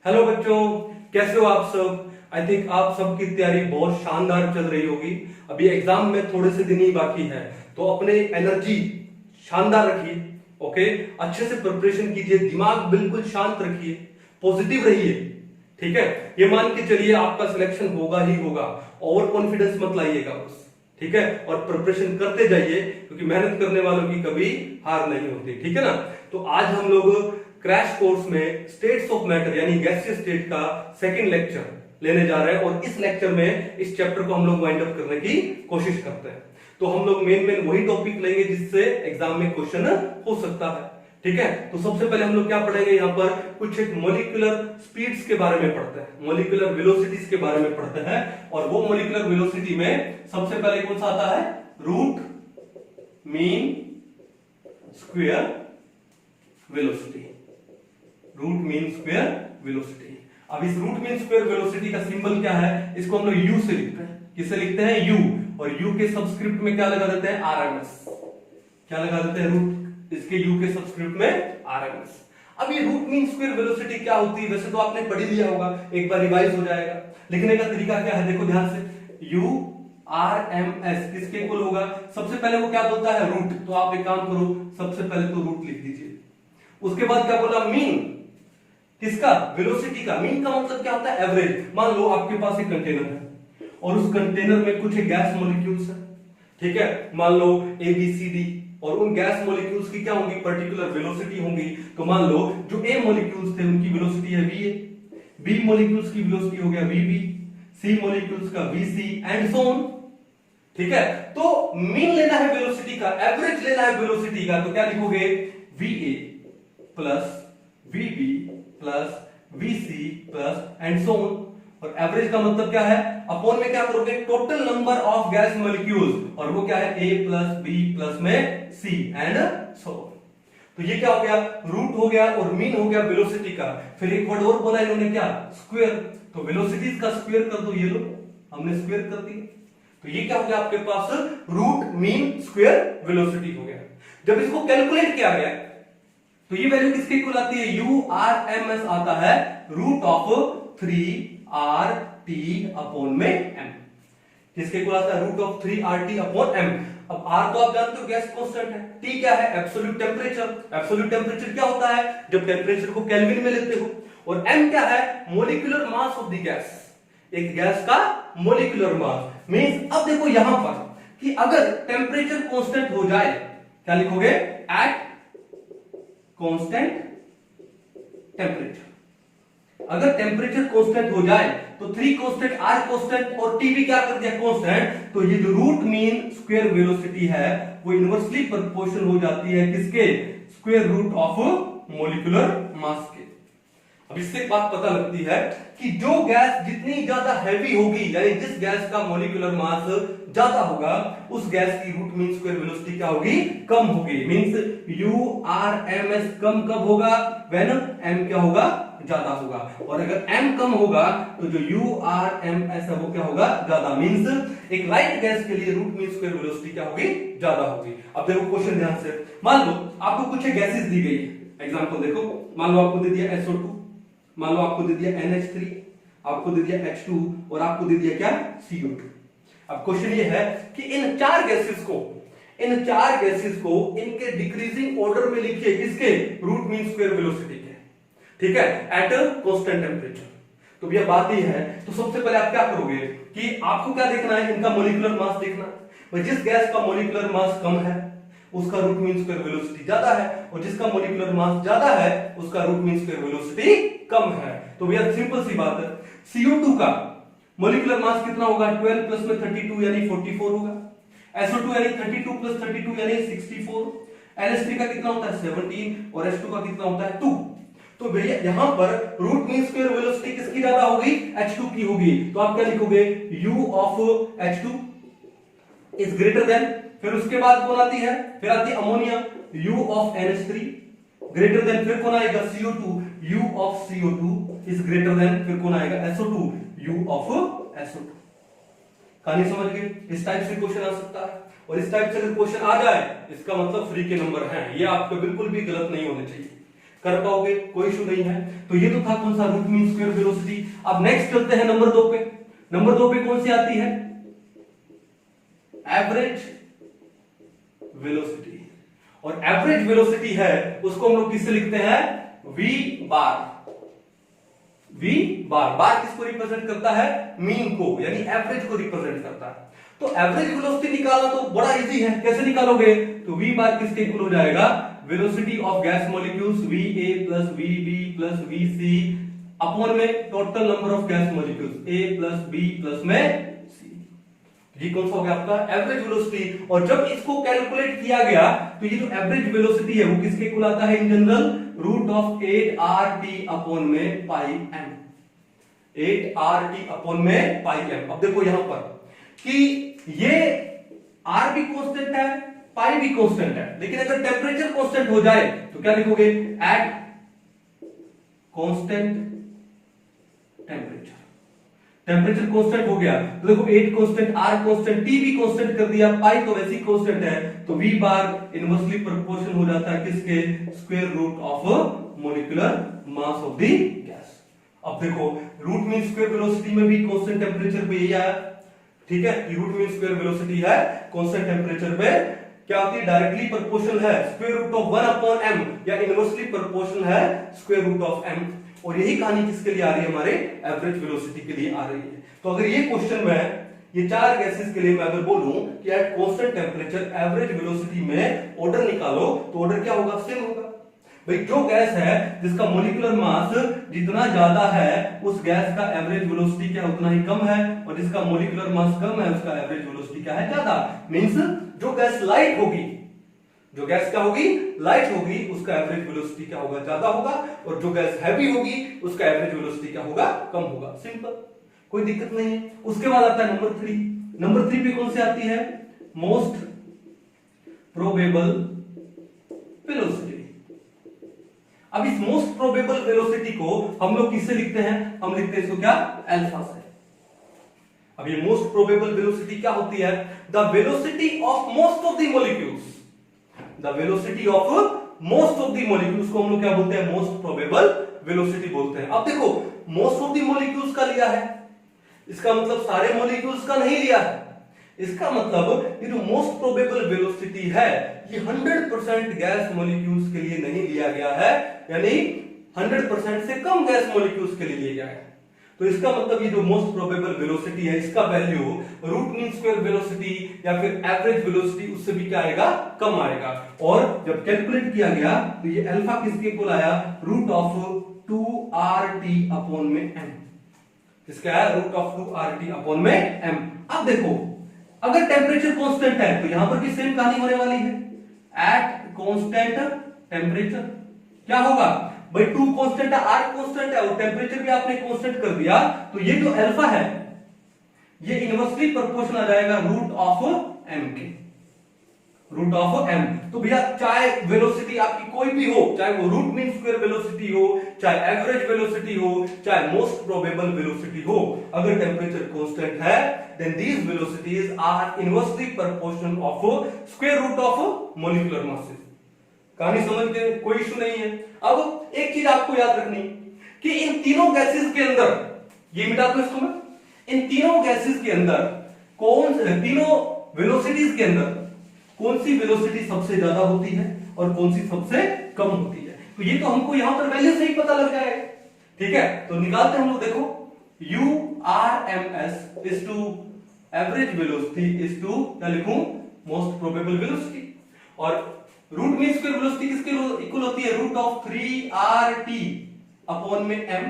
Hello बच्चों, कैसे हो आप सब। आई थिंक आप सबकी तैयारी बहुत शानदार चल रही होगी। अभी एग्जाम में थोड़े से दिन ही बाकी है, तो अपने एनर्जी शानदार रखिए। ओके, अच्छे से प्रिपरेशन कीजिए, दिमाग बिल्कुल शांत रखिए, पॉजिटिव रहिए। ठीक है, ये मान के चलिए आपका सिलेक्शन होगा ही होगा। ओवर कॉन्फिडेंस मत लाइएगा बस। ठीक है, और प्रिपरेशन करते जाइए, क्योंकि मेहनत करने वालों की कभी हार नहीं होती। ठीक है ना। तो आज हम लोग क्रैश कोर्स में स्टेट्स ऑफ मैटर यानी गैसियस स्टेट का सेकंड लेक्चर लेने जा रहे हैं, और इस लेक्चर में इस चैप्टर को हम लोग वाइंड अप करने की कोशिश करते हैं। तो हम लोग मेन वही टॉपिक लेंगे जिससे एग्जाम में क्वेश्चन हो सकता है। ठीक है, तो सबसे पहले हम लोग क्या पढ़ेंगे, यहाँ पर कुछ एक मोलिकुलर स्पीड्स के बारे में पढ़ते हैं, मोलिकुलर वेलोसिटीज के बारे में पढ़ते हैं। और वो मोलिकुलर वेलोसिटी में सबसे पहले कौन सा आता है, root mean square velocity. Root mean square velocity. अब इस रूट मीन स्क्वायर वेलोसिटी का सिंबल क्या है, इसको हम लोग यू से लिखते हैं। किससे लिखते हैं, यू। और यू के सबस्क्रिप्ट में क्या लगा देते हैं, आरएमएस। क्या लगा देते हैं, रूट इसके यू के सबस्क्रिप्ट में आरएमएस। अब ये रूट मीन स्क्वायर वेलोसिटी क्या होती है, वैसे तो आपने पढ़ ही लिया होगा, एक बार रिवाइज हो जाएगा। लिखने का तरीका क्या है, देखो ध्यान से, यू आर एम एस किसके इक्वल होगा, सबसे पहले वो क्या बोलता है, रूट। तो आप एक काम करो, सबसे पहले तो रूट लिख दीजिए। उसके बाद क्या बोला, मीन किसका, वेलोसिटी का। मीन का मतलब क्या होता है, एवरेज। मान लो आपके पास एक कंटेनर है और उस कंटेनर में कुछ गैस मॉलिक्यूल्स है। ठीक है, मान लो ए बी सी डी, और उन गैस मॉलिक्यूल्स की क्या होंगी, पर्टिकुलर वेलोसिटी होंगी। तो मान लो जो ए मॉलिक्यूल्स थे उनकी वेलोसिटी है वी ए, बी मॉलिक्यूल्स की वेलोसिटी हो गया वी बी, सी मॉलिक्यूल्स का V C and so on. ठीक है, तो मीन लेना है वेलोसिटी का, एवरेज लेना है वेलोसिटी का, तो क्या लिखोगे, V A plus V B plus V C plus and so on. और एवरेज का मतलब क्या है, अपॉन में क्या करोगे, total number of gas molecules, और वो क्या है, ए प्लस बी प्लस में सी एंड सो ऑन। तो ये क्या हो गया, रूट हो गया और मीन हो गया वेलोसिटी का। फिर एक वर्ड और बोला इन्होंने, क्या, स्क्वायर। तो वेलोसिटीज का स्क्वायर कर दो, ये लो हमने स्क्वायर कर दिया। तो ये क्या हो गया आपके पास, रूट मीन स्क्वायर वेलोसिटी हो गया। जब इसको कैलकुलेट किया गया तो ये वैल्यू किसके इक्वल आती है, यू आर एम एस आता है रूट ऑफ 3 RT अपॉन में m। किसके इक्वल आता है, root of 3 RT upon m। अब R तो आप जानते हो गैस कांस्टेंट है, T क्या है, एब्सोल्यूट टेम्परेचर। एब्सोल्यूट टेम्परेचर क्या होता है, जब टेम्परेचर को केल्विन में लेते हो। और m क्या है, molecular mass of the gas, एक गैस का मोलिकुलर मास। मींस अब देखो यहां पर कि अगर टेम्परेचर कांस्टेंट हो जाए, क्या लिखोगे, एट कांस्टेंट टेम्परेचर। अगर टेम्परेचर कांस्टेंट हो जाए तो 3 कांस्टेंट, R कांस्टेंट और T भी क्या कर दिया, कांस्टेंट। तो ये जो रूट मीन स्क्वायर वेलोसिटी है वो इनवर्सली प्रोपोर्शनल हो जाती है किसके, square root of molecular mass के। अब इससे एक बात पता लगती है कि जो गैस जितनी ज्यादा हैवी होगी, यानी जिस गैस का मोलिकुलर मास ज्यादा होगा, उस गैस की रूट मीन स्क्वायर वेलोसिटी क्या होगी, कम होगी। Means U R M S कम कब होगा, व्हेन m क्या होगा, ज्यादा होगा। और अगर m कम होगा तो जो यू आर एम एस है वो क्या होगा, ज्यादा। मींस एक लाइट गैस के लिए रूट मीन स्क्वायर वेलोसिटी क्या होगी, ज्यादा होगी। अब देखो क्वेश्चन ध्यान से, मान लो आपको कुछ गैसेस दी गई है। एग्जांपल देखो, मान लो आपको दे दिया SO2, मान लो आपको दे दिया NH3, आपको दे दिया H2 और आपको दे दिया क्या, CO2। अब क्वेश्चन ये है कि इन चार गैसेस को इनके डिक्रीजिंग ऑर्डर में लिखिए, किसके, रूट मीन स्क्वायर वेलोसिटी के। ठीक है, एट कांस्टेंट टेम्परेचर। तो भैया बात ये है, तो सबसे पहले आप क्या करोगे कि आपको क्या देखना है, इनका मोलिकुलर मास देखना है। जिस गैस का मोलिकुलर मास कम है उसका रूट मीन स्क्वायर वेलोसिटी ज्यादा है, और जिसका मोलिकुलर मास ज्यादा है उसका रूट मीन स्क्वायर वेलोसिटी कम है। तो भैया सिंपल सी बात है, CO2 का मोलिकुलर मास कितना होगा, 12 प्लस में 32 यानी 44 होगा। SO2 यानी 32 प्लस 32 यानी 64। NH3 का कितना होता है, 17, और H2 का कितना होता है, 2। तो भैया यहां पर रूट मीन स्क्वायर वेलोसिटी किसकी ज्यादा होगी, H2 की होगी। तो आप क्या लिखोगे, U of H2 is greater then, फिर उसके बाद कौन आती है, फिर आती है ammonia, U of NH3 greater than, फिर कौन आएगा, CO2, U of CO2 is greater then, फिर कौन आएगा, SO2, U ऑफ SO2। कहानी समझ गए, इस टाइप से क्वेश्चन आ सकता है। और इस टाइप से अगर क्वेश्चन आ जाए इसका मतलब फ्री के नंबर हैं, ये आपको बिल्कुल भी गलत नहीं होने चाहिए। कर पाओगे, कोई इशू नहीं है। तो ये तो था कौन सा, रूट मीन स्क्वायर वेलोसिटी। अब नेक्स्ट चलते हैं नंबर 2 पे। नंबर 2 पे कौन सी आती है, एवरेज वेलोसिटी। और एवरेज वेलोसिटी है उसको हम लोग किससे लिखते हैं, वी बार। वी बार, बार किसको रिप्रेजेंट करता है, मीन को, यानी एवरेज को रिप्रेजेंट करता है। तो एवरेज वेलोसिटी निकालना तो बड़ा इजी है, कैसे निकालोगे, तो वी बार किसके इक्वल हो जाएगा, velocity of gas molecules V A plus V B plus V C upon में total number of gas molecules A plus B plus में सी। ये कौन सा हो गया आपका एवरेज वेलोसिटी। और जब इसको कैलकुलेट किया गया तो ये जो एवरेज वेलोसिटी है वो किसके इक्वल आता है in general, root of 8RT upon में पाई एम। 8RT अपॉन में पाई एम। अब देखो यहां पर कि ये आर भी कांस्टेंट है, पाई भी कांस्टेंट है, लेकिन अगर टेम्परेचर कांस्टेंट हो जाए तो क्या लिखोगे, at constant temperature. Temperature constant हो गया तो देखो 8 कांस्टेंट, आर कांस्टेंट, टी भी कांस्टेंट कर दिया, पाई तो वैसे ही कांस्टेंट है, तो वी बार इनवर्सली प्रोपोर्शनल हो जाता है किसके, square root of molecular mass of the gas. अब देखो रूट मीन स्क्वायर वेलोसिटी में भी कांस्टेंट टेम्परेचर पे यही आया, ठीक है, रूट मीन स्क्वायर वेलोसिटी है कांस्टेंट टेम्परेचर पे क्या होती है, डायरेक्टली प्रोपोर्शनल है square root of 1 upon m, या इनवर्सली प्रोपोर्शनल है स्क्वायर रूट ऑफ m। और यही कहानी किसके लिए आ रही है, हमारे एवरेज वेलोसिटी के लिए आ रही है। तो अगर ये क्वेश्चन में ये चार गैसेस के लिए मैं अगर बोलूं कि at constant temperature average velocity में ऑर्डर निकालो, तो ऑर्डर क्या होगा, सेम होगा। भाई जो गैस है जिसका मॉलिक्यूलर मास जितना ज्यादा है उस गैस का एवरेज वेलोसिटी क्या उतना ही कम है, और जिसका मॉलिक्यूलर मास कम है उसका एवरेज वेलोसिटी क्या है, ज्यादा। मींस जो गैस लाइट होगी, जो गैस क्या होगी, लाइट होगी, उसका एवरेज वेलोसिटी क्या होगा, ज्यादा होगा, और जो गैस हैवी होगी उसका एवरेज वेलोसिटी क्या होगा, कम होगा। सिंपल, कोई दिक्कत नहीं है। उसके बाद आता है नंबर 3। नंबर 3 पे कौन सी आती है, मोस्ट प्रोबेबल वेलोसिटी। अब इस मोस्ट प्रोबेबल वेलोसिटी को हम लोग किससे लिखते हैं, हम लिखते हैं इसको क्या, अल्फा से। अब ये मोस्ट प्रोबेबल वेलोसिटी क्या होती है, the velocity of most of the molecules, the velocity of most of the molecules को हम लोग क्या बोलते हैं, मोस्ट प्रोबेबल वेलोसिटी बोलते हैं। अब देखो मोस्ट ऑफ द मॉलिक्यूल्स का लिया है, इसका मतलब सारे मॉलिक्यूल्स का नहीं लिया है, इसका मतलब ये जो मोस्ट प्रोबेबल वेलोसिटी है ये 100% गैस मॉलिक्यूल्स के लिए नहीं लिया गया है, यानी 100% से कम गैस मॉलिक्यूल्स के लिए लिया गया है। तो इसका मतलब ये जो मोस्ट प्रोबेबल वेलोसिटी है इसका value root mean square velocity या फिर एवरेज वेलोसिटी उससे भी क्या आएगा, कम आएगा। और जब कैलकुलेट किया गया तो ये अल्फा किसके इक्वल आया, रूट ऑफ 2RT अपॉन में m। किसका है, रूट ऑफ 2RT अपॉन में m। अब देखो अगर टेम्परेचर कांस्टेंट है तो यहां पर भी सेम कहानी होने वाली है, एट कांस्टेंट टेम्परेचर क्या होगा भाई, 2 कांस्टेंट है, R कांस्टेंट है और टेम्परेचर भी आपने कांस्टेंट कर दिया, तो ये जो अल्फा है ये इनवर्सली प्रोपोर्शनल आ जाएगा रूट ऑफ m के, रूट ऑफ m। तो भैया चाहे वेलोसिटी आपकी कोई भी हो, चाहे वो रूट मीन स्क्वायर वेलोसिटी हो, चाहे एवरेज वेलोसिटी हो, चाहे मोस्ट प्रोबेबल वेलोसिटी हो, अगर टेम्परेचर कांस्टेंट है then these velocities are inversely proportional of square root of molecular masses। कहानी समझ के कोई इशू नहीं है। अब एक चीज आपको याद रखनी कि इन तीनों गैसेस के अंदर, ये मिटा दो इसको मैं, इन तीनों गैसेस के अंदर तीनों वेलोसिटीज के अंदर कौन सी वेलोसिटी सबसे ज्यादा होती है और कौन सी सबसे कम होती है, तो ये तो हमको यहां पर वैल्यू से ही पता लग जाएगा, ठीक है। तो निकालते हम लोग, देखो URMS is to average velocity is to, क्या लिखूं, मोस्ट प्रोबेबल वेलोसिटी। और रूट मीन स्क्वायर वेलोसिटी किसके इक्वल होती है, रूट ऑफ 3RT अपॉन में m।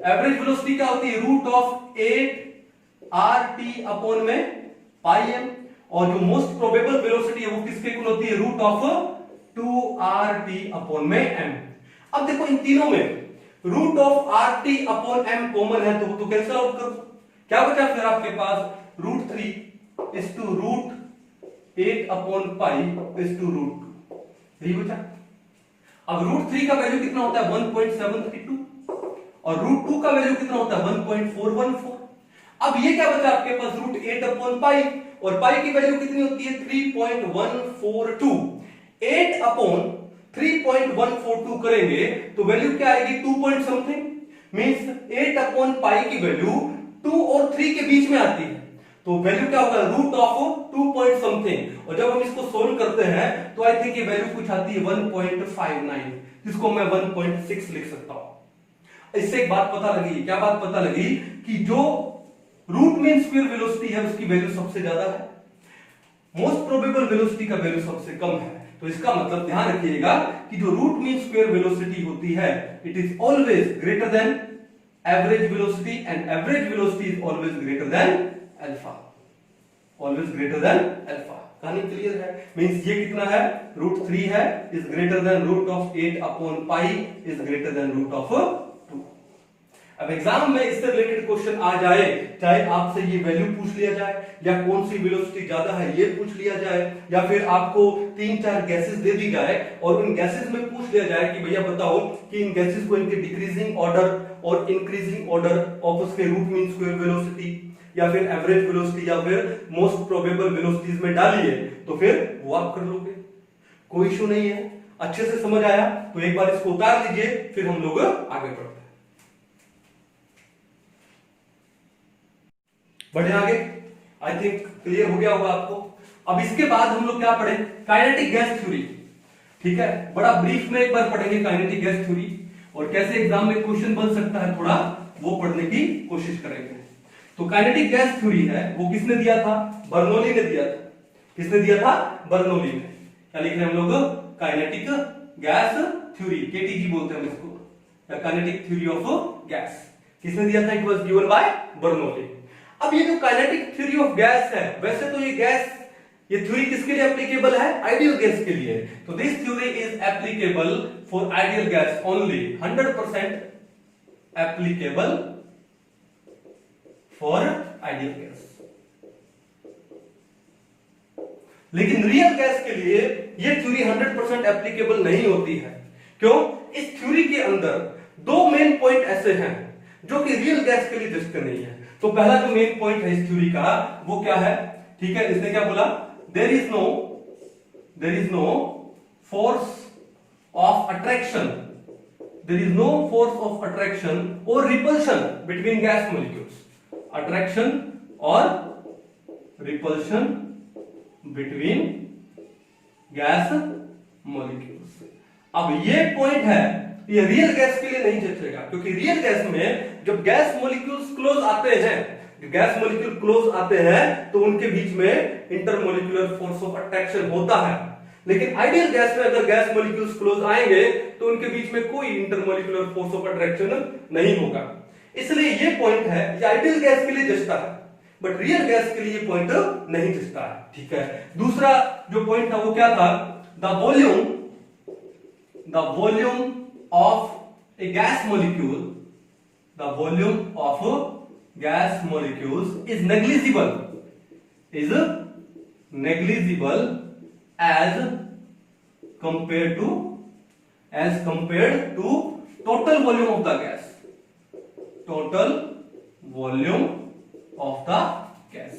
एवरेज वेलोसिटी क्या होती है, रूट ऑफ 8RT अपॉन में पाई m। और जो मोस्ट प्रोबेबल वेलोसिटी है वो किसके इक्वल होती है, रूट ऑफ 2RT अपॉन में m। अब देखो इन तीनों में root of RT upon m common है तो कैंसिल आउट करो, क्या बचा फिर आपके पास, root 3 is to root 8 upon pi is to root 2, यही बचा। अब रूट 3 का वैल्यू कितना होता है 1.732 और रूट 2 का वैल्यू कितना होता है 1.414। अब ये क्या बचा आपके पास, रूट 8 अपॉन पाई, और पाई की वैल्यू कितनी होती है 3.142। 8 अपॉन 3.142 करेंगे तो वैल्यू क्या आएगी 2 पॉइंट समथिंग, मींस 8 अपॉन पाई की वैल्यू 2 और 3 के बीच में आती है, तो वैल्यू क्या होगा रूट ऑफ 2 पॉइंट समथिंग, और जब हम इसको सोल्व करते हैं तो आई थिंक ये वैल्यू कुछ आती है 1.59, जिसको मैं 1.6 लिख सकता हूं। इससे एक बात पता लगी, क्या बात पता लगी कि जो रूट मीन स्क्वायर वेलोसिटी है उसकी वैल्यू सबसे ज्यादा है, मोस्ट प्रोबेबल वेलोसिटी का वैल्यू सबसे कम है। तो इसका मतलब ध्यान रखिएगा कि जो रूट मीन स्क्वायर वेलोसिटी होती है it is always greater than average velocity, and average velocity is always greater than alpha, always greater than alpha. कहानी क्लियर है? मींस ये कितना है √3 है, is greater than root of 8 upon pi is greater than root of 2। अब exam में इससे related question आ जाए, चाहे आपसे ये वैल्यू पूछ लिया जाए या कौन सी वेलोसिटी ज्यादा है ये पूछ लिया जाए, या फिर आपको 3-4 गैसेस दे दी जाए और उन गैसेस में पूछ लिया जाए कि भैया बताओ कि इन गैसेस को इनके डिक्रीजिंग ऑर्डर और इंक्रीजिंग ऑर्डर ऑफ उसके रूट मीन स्क्वायर वेलोसिटी या फिर एवरेज वेलोसिटी या फिर मोस्ट प्रोबेबल वेलोसिटीज में डालिए, तो फिर वो आप कर लोगे, कोई इशू नहीं है। अच्छे से समझ आया तो एक बार इसको उतार लीजिए, फिर हम लोग आगे बढ़ते हैं। बढ़े आगे, आई थिंक क्लियर हो गया होगा आपको। अब इसके बाद हम लोग क्या पढ़े, काइनेटिक गैस थ्योरी। ठीक है, बड़ा ब्रीफ में एक बार पढ़ेंगे काइनेटिक गैस थ्योरी, और कैसे एग्जाम में क्वेश्चन बन सकता है थोड़ा वो पढ़ने की कोशिश करेंगे। तो काइनेटिक गैस थ्योरी है वो किसने दिया था, बर्नौली ने दिया था। किसने दिया था, बर्नौली ने। क्या लिख रहे हैं हम लोग, काइनेटिक गैस थ्योरी, केटीजी बोलते हैं हम इसको, या काइनेटिक थ्योरी ऑफ गैस। किसने दिया था, it was given by Bernoulli. अब ये जो काइनेटिक थ्योरी ऑफ गैस है, वैसे तो ये गैस, ये थ्योरी किसके लिए एप्लीकेबल है, आइडियल गैस के लिए। तो this theory is applicable for ideal gas only, 100% applicable for ideal gas. लेकिन रियल गैस के लिए ये थ्योरी 100% एप्लीकेबल नहीं होती है। क्यों? इस थ्योरी के अंदर दो मेन पॉइंट ऐसे हैं जो कि रियल गैस के लिए जस्ट नहीं है। तो पहला जो मेन पॉइंट है इस थ्योरी का वो क्या है, ठीक है, इसने क्या बोला, there is no force of attraction, there is no force of attraction और repulsion between gas molecules, attraction और रिपल्शन बिटवीन गैस मॉलिक्यूल्स। अब ये पॉइंट है, ये रियल गैस के लिए नहीं जचेगा, क्योंकि रियल गैस में जब गैस मॉलिक्यूल्स क्लोज आते हैं, गैस मॉलिक्यूल क्लोज आते हैं तो उनके बीच में इंटरमॉलिक्यूलर फोर्स ऑफ अट्रैक्शन होता है। लेकिन आइडियल गैस में अगर गैस मॉलिक्यूल्स क्लोज आएंगे तो उनके बीच में कोई इंटरमॉलिक्यूलर फोर्स ऑफ अट्रैक्शन नहीं होगा। इसलिए ये पॉइंट है, ये आइडियल गैस के लिए जचता है, बट रियल गैस के लिए पॉइंट नहीं जचता है। ठीक है, दूसरा जो पॉइंट था वो क्या था, the volume of A gas molecule, the volume of gas molecules is negligible as compared to total volume of the gas, total volume of the gas।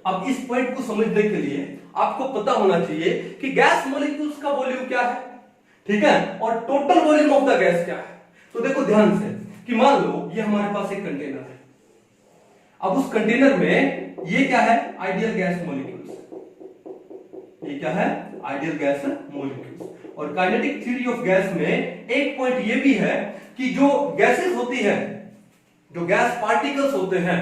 अब इस पॉइंट को समझने के लिए आपको पता होना चाहिए कि गैस मॉलिक्यूल्स का वॉल्यूम क्या है, ठीक है, और total volume of the gas क्या है। तो देखो ध्यान से कि मान लो ये हमारे पास एक कंटेनर है, अब उस कंटेनर में ये क्या है, आइडियल गैस मॉलिक्यूल्स, ये क्या है, आइडियल गैस मॉलिक्यूल्स। और काइनेटिक थ्योरी ऑफ गैस में एक पॉइंट ये भी है कि जो गैसेस होती है, जो गैस पार्टिकल्स होते हैं,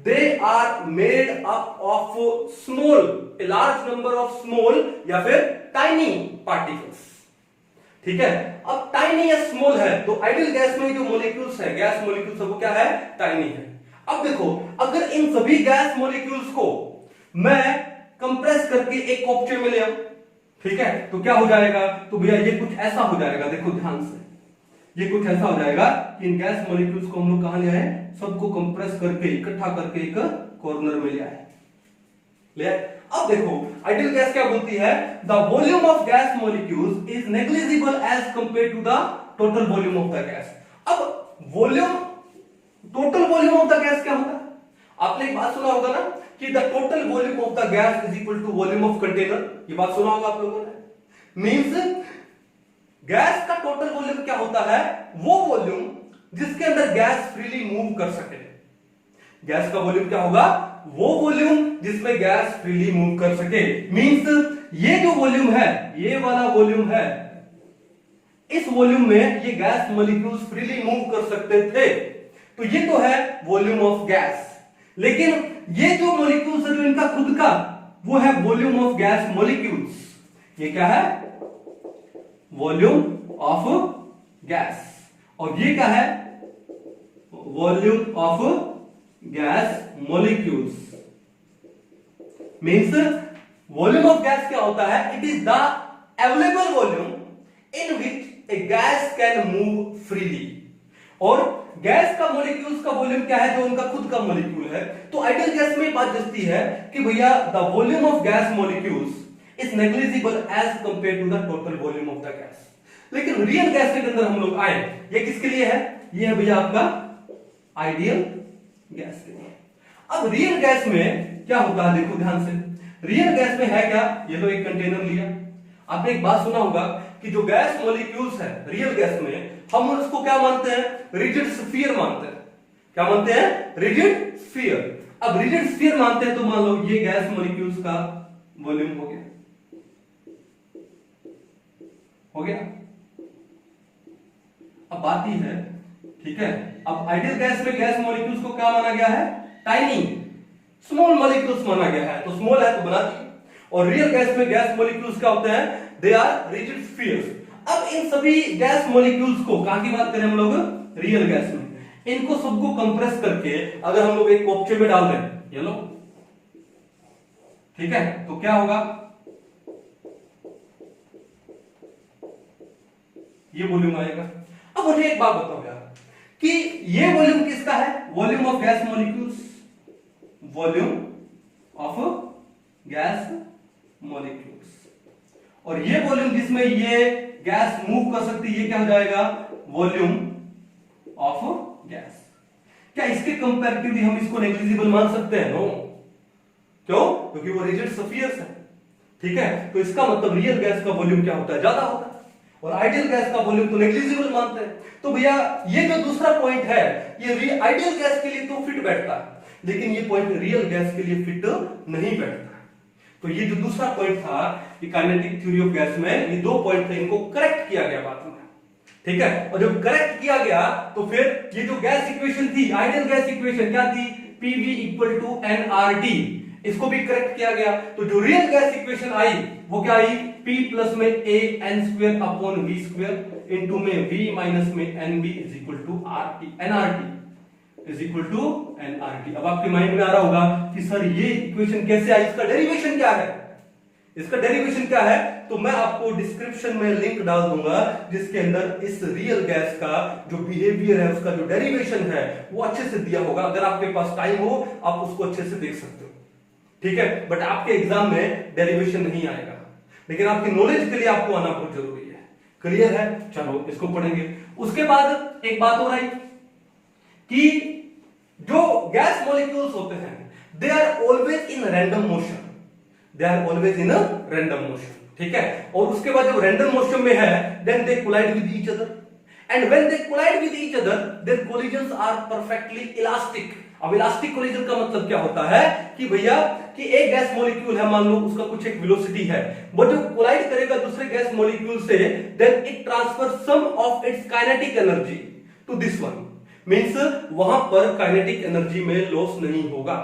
they are made up of small, a large number of small या फिर टाइनी पार्टिकल्स। ठीक है, अब टाइनी या स्मॉल है तो आइडियल गैस में जो मॉलिक्यूल्स है, गैस मॉलिक्यूल्स है, वो क्या है, टाइनी है। अब देखो अगर इन सभी गैस मॉलिक्यूल्स को मैं कंप्रेस करके एक कॉकटेल में ले आऊं, ठीक है, तो क्या हो जाएगा, तो भैया ये कुछ ऐसा हो जाएगा, देखो ध्यान से, ये कुछ ऐसा हो जाएगा कि इन गैस मॉलिक्यूल्स को हम लोग कहां ले आए, सबको कंप्रेस करके इकट्ठा करके एक कॉर्नर में ले आए, ले आए। अब देखो आइडियल गैस क्या बोलती है, the volume of gas molecules is negligible as compared to the total volume of the gas. अब volume, total volume of the gas क्या होता है, आपने एक बात सुना होगा ना कि the total volume of the gas is equal to volume of container, ये बात सुना होगा आप लोगों ने। मींस गैस का टोटल वॉल्यूम क्या होता है? वो वॉल्यूम जिसके अंदर गैस फ्रीली मूव कर सके। गैस का वॉल्यूम क्या होगा? वो वॉल्यूम जिसमें गैस फ्रीली मूव कर सके। मींस ये जो वॉल्यूम है, ये वाला वॉल्यूम है, इस वॉल्यूम में ये गैस मॉलिक्यूल्स फ्रीली मूव कर सकते थे, तो ये तो है वॉल्यूम ऑफ गैस। लेकिन ये जो मॉलिक्यूल्स है जो इनका खुद का, वो है वॉल्यूम ऑफ गैस मॉलिक्यूल्स। ये क्या है? Volume of gas. और ये क्या है? Volume of gas molecules. Means volume of gas क्या होता है? It is the available volume in which A gas can move freely. और गैस का मॉलिक्यूल्स का वॉल्यूम क्या है? जो उनका खुद का मॉलिक्यूल है। तो आइडियल गैस में बात जस्ती है कि भैया the volume of gas molecules is negligible as compared to the total volume of the gas. लेकिन रियल गैस के अंदर हम लोग आए, ये किसके लिए है? ये है भैया आपका आइडियल गैस के लिए। अब रियल गैस में क्या होता है? देखो ध्यान से, रियल गैस में है क्या? ये तो एक कंटेनर लिया। आपने एक बात सुना होगा कि जो गैस मॉलिक्यूल्स है रियल गैस में, हम उसको क्या मानते हैं? रिजिड स्फीयर मानते हैं। क्या मानते हैं? Rigid sphere. अब रिजिड स्फीयर मानते हैं तो मान लो ये गैस मॉलिक्यूल्स का वॉल्यूम हो गया, हो गया। अब बात ही है, ठीक है, अब आइडियल गैस में गैस मॉलिक्यूल्स को क्या माना गया है? टाइनी स्मॉल मॉलिक्यूल्स माना गया है, तो स्मॉल है तो बना दिए। और रियल गैस में गैस मॉलिक्यूल्स क्या होते हैं? They are rigid spheres. अब इन सभी गैस मॉलिक्यूल्स को, कहां की बात करें हम लोग? रियल गैस में। इनको सबको कंप्रेस करके अगर हम लोग एक कोपचे में डाल दें, ये लो, ठीक है, तो क्या होगा? ये वॉल्यूम आएगा। अब मुझे एक बात बताओ यार कि ये वॉल्यूम किसका है? Volume of gas molecules. Volume of gas molecules. और ये वॉल्यूम जिसमें ये गैस मूव कर सकती है, ये क्या हो जाएगा? Volume of gas. क्या इसके कंपैरेटिवली हम इसको नेग्लिजिबल मान सकते हैं? नो। क्यों? क्योंकि वो रिजिड स्फीयर्स है, ठीक है। तो इसका मतलब रियल गैस का वॉल्यूम क्या होता है? ज्यादा होता है। और आइडियल गैस का वॉल्यूम तो नेग्लिजिबल मानते हैं। तो भैया ये जो दूसरा पॉइंट है, ये आइडियल गैस के लिए तो फिट बैठता है, लेकिन ये पॉइंट रियल गैस के लिए फिट नहीं बैठता। तो ये जो दूसरा पॉइंट था कि काइनेटिक थ्योरी ऑफ गैस में ये दो पॉइंट थे, इनको करेक्ट किया गया बाद में, ठीक है। और जब करेक्ट किया गया तो फिर ये जो गैस इक्वेशन थी, आइडियल गैस इक्वेशन क्या थी? PV इक्वल टू nRT, इसको भी करेक्ट किया गया। तो जो रियल गैस इक्वेशन आई वो क्या आई? P प्लस में a n square upon v square into में v माइनस में nb is equal to nRT is equal to nRT। अब आपके माइंड में आ रहा होगा कि सर ये इक्वेशन कैसे आई, इसका डेरिवेशन क्या है? इसका डेरिवेशन क्या है? तो मैं आपको डिस्क्रिप्शन में लिंक डाल दूंगा जिसके अंदर इस रियल गैस का जो बिहेवियर है, उसका जो डेरिवेशन है वो अच्छे से दिया होगा। अगर आपके पास टाइम हो आप उसको अच्छे से देख सकते हो, ठीक है। बट आपके एग्जाम में डेरिवेशन नहीं आएगा, लेकिन आपकी नॉलेज के लिए आपको आना बहुत जरूरी है। क्लियर है? चलो इसको पढ़ेंगे। उसके बाद एक बात हो रही कि जो गैस मॉलिक्यूल्स होते हैं they are always in random motion, they are always in random motion, ठीक है। और उसके बाद जब रैंडम मोशन में है then they collide with each other, and when they collide with each other their collisions are perfectly elastic. अब elastic collision का मतलब क्या होता है कि भैया कि एक गैस मॉलिक्यूल है, मान लो उसका कुछ एक वेलोसिटी है, वो जब कोलाइड करेगा दूसरे गैस मॉलिक्यूल से then it transfer some of its kinetic energy to this one. Means वहां पर काइनेटिक एनर्जी में लॉस नहीं होगा।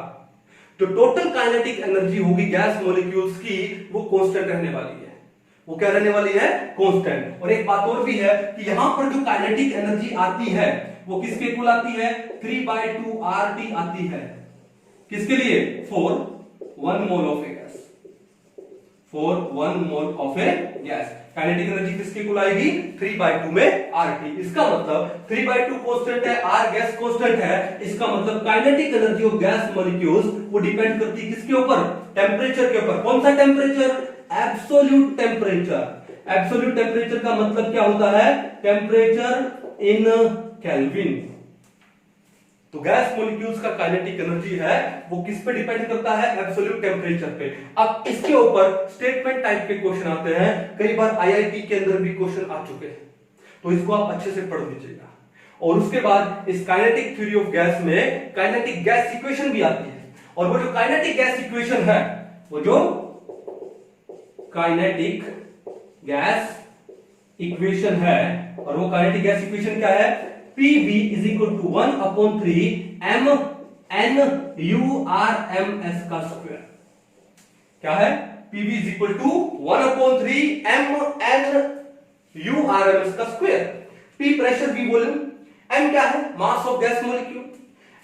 तो टोटल काइनेटिक एनर्जी होगी गैस मॉलिक्यूल्स की, वो कांस्टेंट रहने वाली है। वो क्या रहने वाली है? कांस्टेंट। और एक बात और भी है कि यहां पर जो काइनेटिक एनर्जी आती है वो किसके इक्वल आती है? 3/2 RT आती है। किसके लिए? For 1 mole of A gas, for 1 mole of A gas kinetic energy किसके इक्वल आएगी? 3/2 में RT। इसका मतलब 3/2 कांस्टेंट है, R गैस कांस्टेंट है, इसका मतलब kinetic energy of gas molecules वो डिपेंड करती है किसके ऊपर? टेम्परेचर के ऊपर। कौन सा temperature? Absolute temperature. Absolute temperature का मतलब क्या होता है? Temperature in kelvin. तो गैस मॉलिक्यूल्स का काइनेटिक एनर्जी है वो किस पे डिपेंड करता है? एब्सोल्यूट टेम्परेचर पे। अब इसके ऊपर स्टेटमेंट टाइप के क्वेश्चन आते हैं, कई बार आईआईटी के अंदर भी क्वेश्चन आ चुके हैं, तो इसको आप अच्छे से पढ़ लीजिएगा। और उसके बाद इस काइनेटिक थ्योरी ऑफ गैस में काइनेटिक गैस इक्वेशन भी आती है, और वो जो काइनेटिक गैस इक्वेशन है, वो जो काइनेटिक गैस इक्वेशन है, और वो काइनेटिक गैस इक्वेशन क्या है? PV is equal to 1/3 m n u r m s का स्क्वायर। क्या है? PV is equal to 1/3 m n u r m s का स्क्वायर। P pressure, V volume, m क्या है? Mass of gas molecule,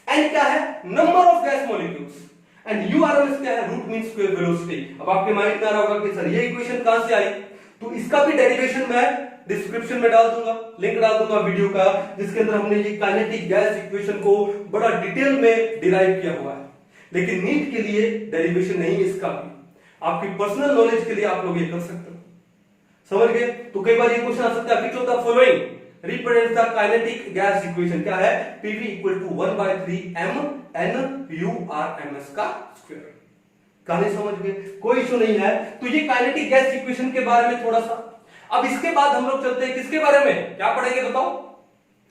n क्या है? Number of gas molecules, and u r m s क्या है? Root mean square velocity. अब आपके माइंड में आ रहा होगा कि सर ये इक्वेशन कहां से आई? तो इसका भी डेरिवेशन मैं डिस्क्रिप्शन में डाल दूंगा, लिंक डाल दूंगा वीडियो का, जिसके अंदर हमने ये काइनेटिक गैस इक्वेशन को बड़ा डिटेल में डिराइव किया हुआ है। लेकिन नीट के लिए डेरिवेशन नहीं है इसका भी, आपकी पर्सनल नॉलेज के लिए आप लोग ये कर सकते हो। समझ गए? तो कई बार ये क्वेश्चन आ सकता है, which of the following represents the kinetic gas equation? क्या है? PV equal to 1/3 m n u r m s का स्क्वायर। कहानी समझ गए? कोई इशू नहीं है। तो ये काइनेटिक गैस इक्वेशन के बारे में थोड़ा सा। अब इसके बाद हम लोग चलते हैं किसके बारे में? क्या पढ़ेंगे बताओ?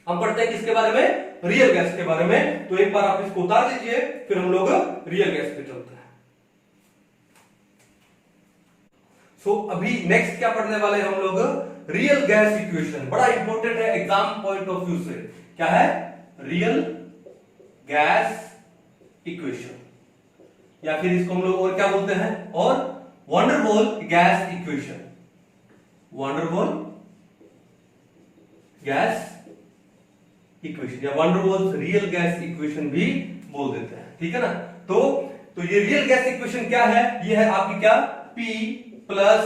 हम पढ़ते हैं किसके बारे में? रियल गैस के बारे में। तो एक बार आप इसको उतार दीजिए, फिर हम लोग रियल गैस पे चलते हैं। सो अभी नेक्स्ट क्या पढ़ने वाले हैं हम लोग? Real gas equation. बड़ा इंपॉर्टेंट है एग्जाम पॉइंट ऑफ व्यू से। क्या है? रियल गैस इक्वेशन, या फिर इसको हम लोग और क्या बोलते हैं? और van der Waal gas equation, van der Waal gas equation, या van der Waal real gas equation भी बोल देते हैं। ठीक है ना? तो ये रियल गैस इक्वेशन क्या है? ये है आपकी क्या? P plus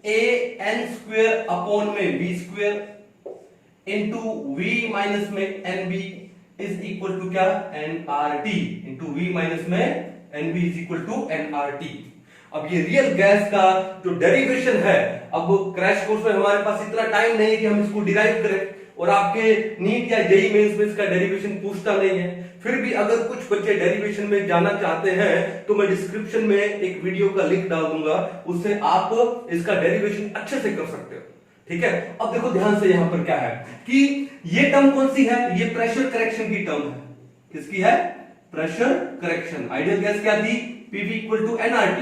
a n square upon में v square into v minus में nb इज इक्वल टू क्या? nRT इंटू v माइनस में nb is equal to nRT। अब ये रियल गैस का जो डेरिवेशन है, अब क्रैश कोर्स में हमारे पास इतना टाइम नहीं है कि हम इसको डिराइव करें, और आपके नीट या जेईई मेंस में इसका डेरिवेशन पूछता नहीं है। फिर भी अगर कुछ बच्चे डेरिवेशन में जाना चाहते हैं तो मैं डिस्क्रिप्शन में एक वीडियो का लिंक डाल दूंगा, उससे आप इसका डेरिवेशन अच्छे से कर सकते हो। ठीक है? अब देखो ध्यान से, यहां पर क्या है कि ये टर्म कौन सी है? ये प्रेशर करेक्शन की टर्म है। किसकी है? Pressure correction. आइडियल गैस क्या थी? PV equal to nRT।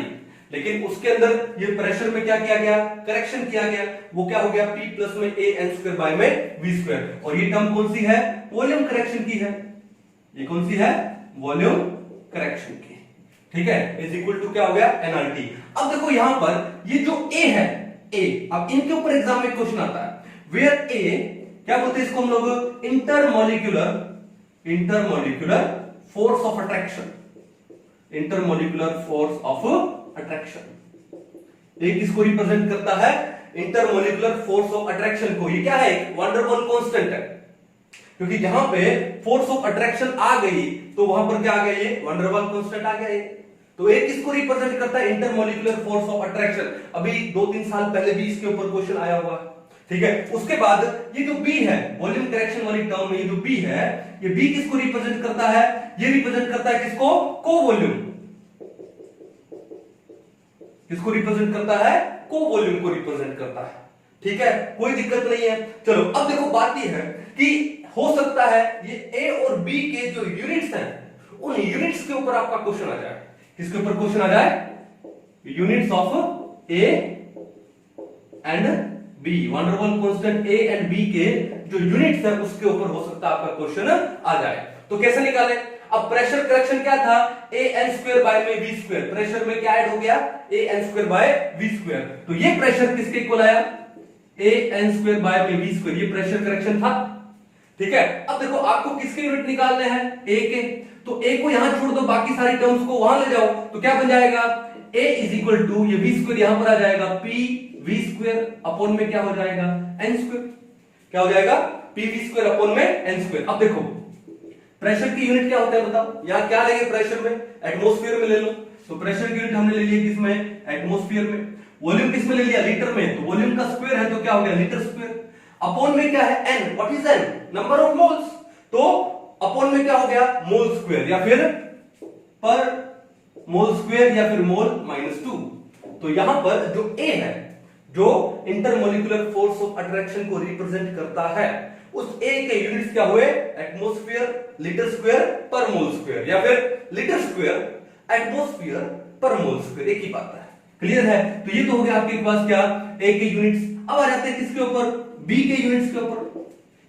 लेकिन उसके अंदर ये प्रेशर में क्या किया गया? करेक्शन किया गया। वो क्या हो गया? P प्लस में a n स्क्वायर बाय में v स्क्वायर। और ये टर्म कौन सी है? वॉल्यूम करेक्शन की है। ये कौन सी है? वॉल्यूम करेक्शन की। ठीक है? इज इक्वल टू क्या हो गया? nRT। अब देखो यहां पर ये जो a है, a, अब इनके ऊपर एग्जाम में क्वेश्चन आता है, वेयर a क्या बोलते हैं इसको हम लोग? Intermolecular force of attraction, intermolecular force of attraction. एक इसको रिप्रेजेंट करता है इंटरमोलिकुलर फोर्स ऑफ अट्रैक्शन को। ये क्या है? वंडर वॉल कांस्टेंट है, क्योंकि जहां पे फोर्स ऑफ अट्रैक्शन आ गई तो वहां पर क्या आ गया? ये वंडर वॉल कांस्टेंट आ गया। तो एक इसको रिप्रेजेंट करता है इंटरमोलिकुलर फोर्स ऑफ अट्रैक्शन। अभी 2-3 साल पहले भी इसके ऊपर क्वेश्चन आया हुआ है। ठीक है? उसके बाद ये जो B है, वॉल्यूम करेक्शन वाली टर्म में ये जो B है, ये B किसको रिप्रेजेंट करता है? ये रिप्रेजेंट करता है किसको? को वॉल्यूम। किसको रिप्रेजेंट करता है? को वॉल्यूम को रिप्रेजेंट करता है। ठीक है? कोई दिक्कत नहीं है। चलो अब देखो बात ये है कि हो सकता है ये A और B के जो यूनिट्स हैं, उन यूनिट्स के ऊपर आपका क्वेश्चन आ जाए। किसके ऊपर क्वेश्चन आ जाए? Units of A and B, wonder wall constant A and B के जो यूनिट्स है उसके ऊपर हो सकता है आपका क्वेश्चन आ जाए। तो कैसे निकाले? अब प्रेशर करेक्शन क्या था? a n स्क्वायर बाय में v स्क्वायर। प्रेशर में क्या ऐड हो गया? a n square by v square. तो ये प्रेशर किसके इक्वल आया? a n स्क्वायर बाय में v स्क्वायर। ये प्रेशर करेक्शन था। ठीक है? अब देखो आपको किसके यूनिट निकालने हैं? a के। तो a को यहां छोड़ दो, बाकी सारी टर्म्स को वहां ले जाओ, तो क्या बन जाएगा? a इज इक्वल टू ये v स्क्वायर यहां पर आ जाएगा, p v स्क्वायर अपॉन में क्या हो जाएगा? n square. क्या हो जाएगा? p v स्क्वायर अपॉन में n स्क्वायर। अब देखो प्रेशर की यूनिट क्या होता है बताओ? यहां क्या लेंगे प्रेशर में? एटमॉस्फेयर में ले लो। तो प्रेशर की यूनिट हमने ले लिया किसमें? एटमॉस्फेयर में। वॉल्यूम किसमें ले लिया? लीटर में। तो वॉल्यूम का स्क्वायर है तो क्या हो गया? Litre square. अपॉन में क्या है? n। What is n? Number of moles. तो अपॉन में क्या हो गया, मोल स्क्वायर या फिर पर मोल स्क्वायर या फिर मोल -2। तो यहां पर जो A है, जो इंटरमोलिकुलर फोर्स ऑफ अट्रैक्शन को रिप्रेजेंट करता है, उस A के यूनिट्स क्या हुए, एटमॉस्फेयर लीटर स्क्वायर पर मोल स्क्वायर या फिर लीटर स्क्वायर एटमॉस्फेयर पर मोल स्क्वायर, एक ही बात है। क्लियर है? तो ये तो हो गया आपके पास क्या, A के यूनिट्स। अब आ जाते हैं किसके ऊपर, B के यूनिट्स के ऊपर।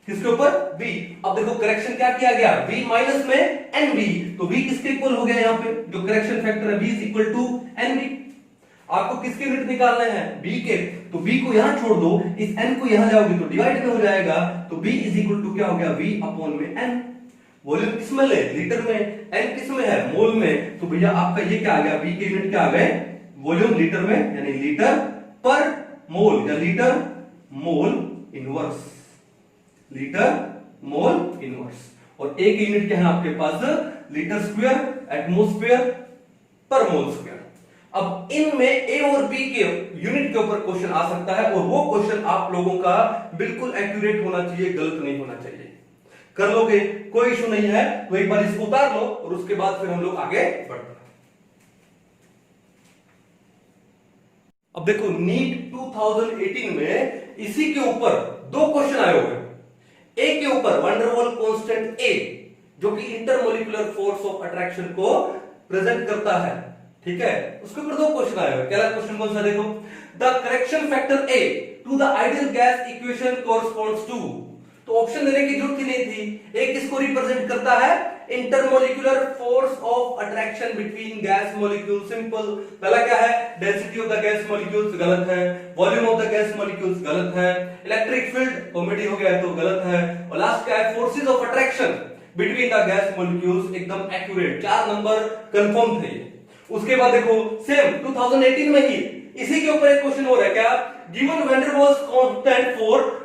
किसके ऊपर, B। अब देखो करेक्शन क्या किया गया, B माइनस में NB, तो B किसके इक्वल हो गया, यहाँ पे जो करेक्शन फैक्टर है B is equal to NB। आपको किसके यूनिट निकालने हैं, B के, तो B को यहां छोड़ दो, इस N को यहां जाओगे तो डिवाइड में हो जाएगा, तो B इज इक्वल टू क्या हो गया, V अपॉन में N। वॉल्यूम किस में ले, लीटर में, N किस में है, मोल में, तो भैया आपका ये क्या आ गया, B के यूनिट क्या आ गए, वॉल्यूम लीटर में, यानी लीटर पर मोल या litre mole inverse, litre mole inverse. और A के यूनिट क्या है आपके पास, लीटर स्क्वायर एटमॉस्फेयर पर मोल स्क्वायर। अब इनमें A और B के यूनिट के ऊपर क्वेश्चन आ सकता है, और वो क्वेश्चन आप लोगों का बिल्कुल एक्यूरेट होना चाहिए, गलत नहीं होना चाहिए। कर लोगे, कोई इशू नहीं है, तो एक बार इसको उतार लो और उसके बाद फिर हम लोग आगे बढ़ते हैं। अब देखो नीट 2018 में इसी के ऊपर दो क्वेश्चन आए हुए। ए के ऊपर वंडरवॉल कांस्टेंट ए, जो कि इंटरमोलिकुलर फोर्स ऑफ अट्रैक्शन को प्रेजेंट करता है, ठीक है, उसके ऊपर दो क्वेश्चन आए हुए। पहला क्वेश्चन कौन सा, देखो, the correction factor a to the ideal gas equation corresponds to. तो ऑप्शन देने की जरूरत ही नहीं थी। ए किसको रिप्रेजेंट करता है, intermolecular force of attraction between gas molecule. Simple. पहला क्या है, density of the gas molecules, गलत है। Volume of the gas molecules, गलत है। इलेक्ट्रिक फील्ड कॉमेडी हो गया तो गलत है। और लास्ट क्या है, forces of attraction between the gas molecules, एकदम एक्यूरेट। 4 नंबर कंफर्म थे। उसके बाद देखो सेम 2018 में ही इसी के ऊपर एक क्वेश्चन हो रहा है, क्या, given van der Waals constant for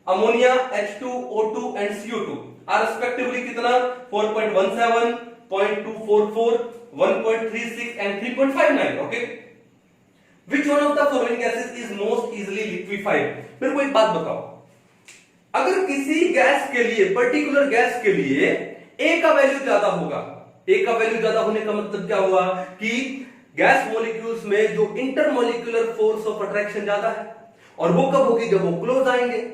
ammonia, H2O2 and CO2 are respectively कितना, 4.17, 0.244, 1.36 and 3.59। Okay, which one of the following gases is most easily liquefied. मेरे को एक बात बताओ, अगर किसी गैस के लिए, पर्टिकुलर गैस के लिए A का वैल्यू ज्यादा होगा, A का वैल्यू ज्यादा होने का मतलब क्या हुआ कि गैस मॉलिक्यूल्स में जो इंटरमोलिकुलर फोर्स ऑफ अट्रैक्शन ज्यादा है, और वो कब होगी, जब वो क्लोज आएंगे।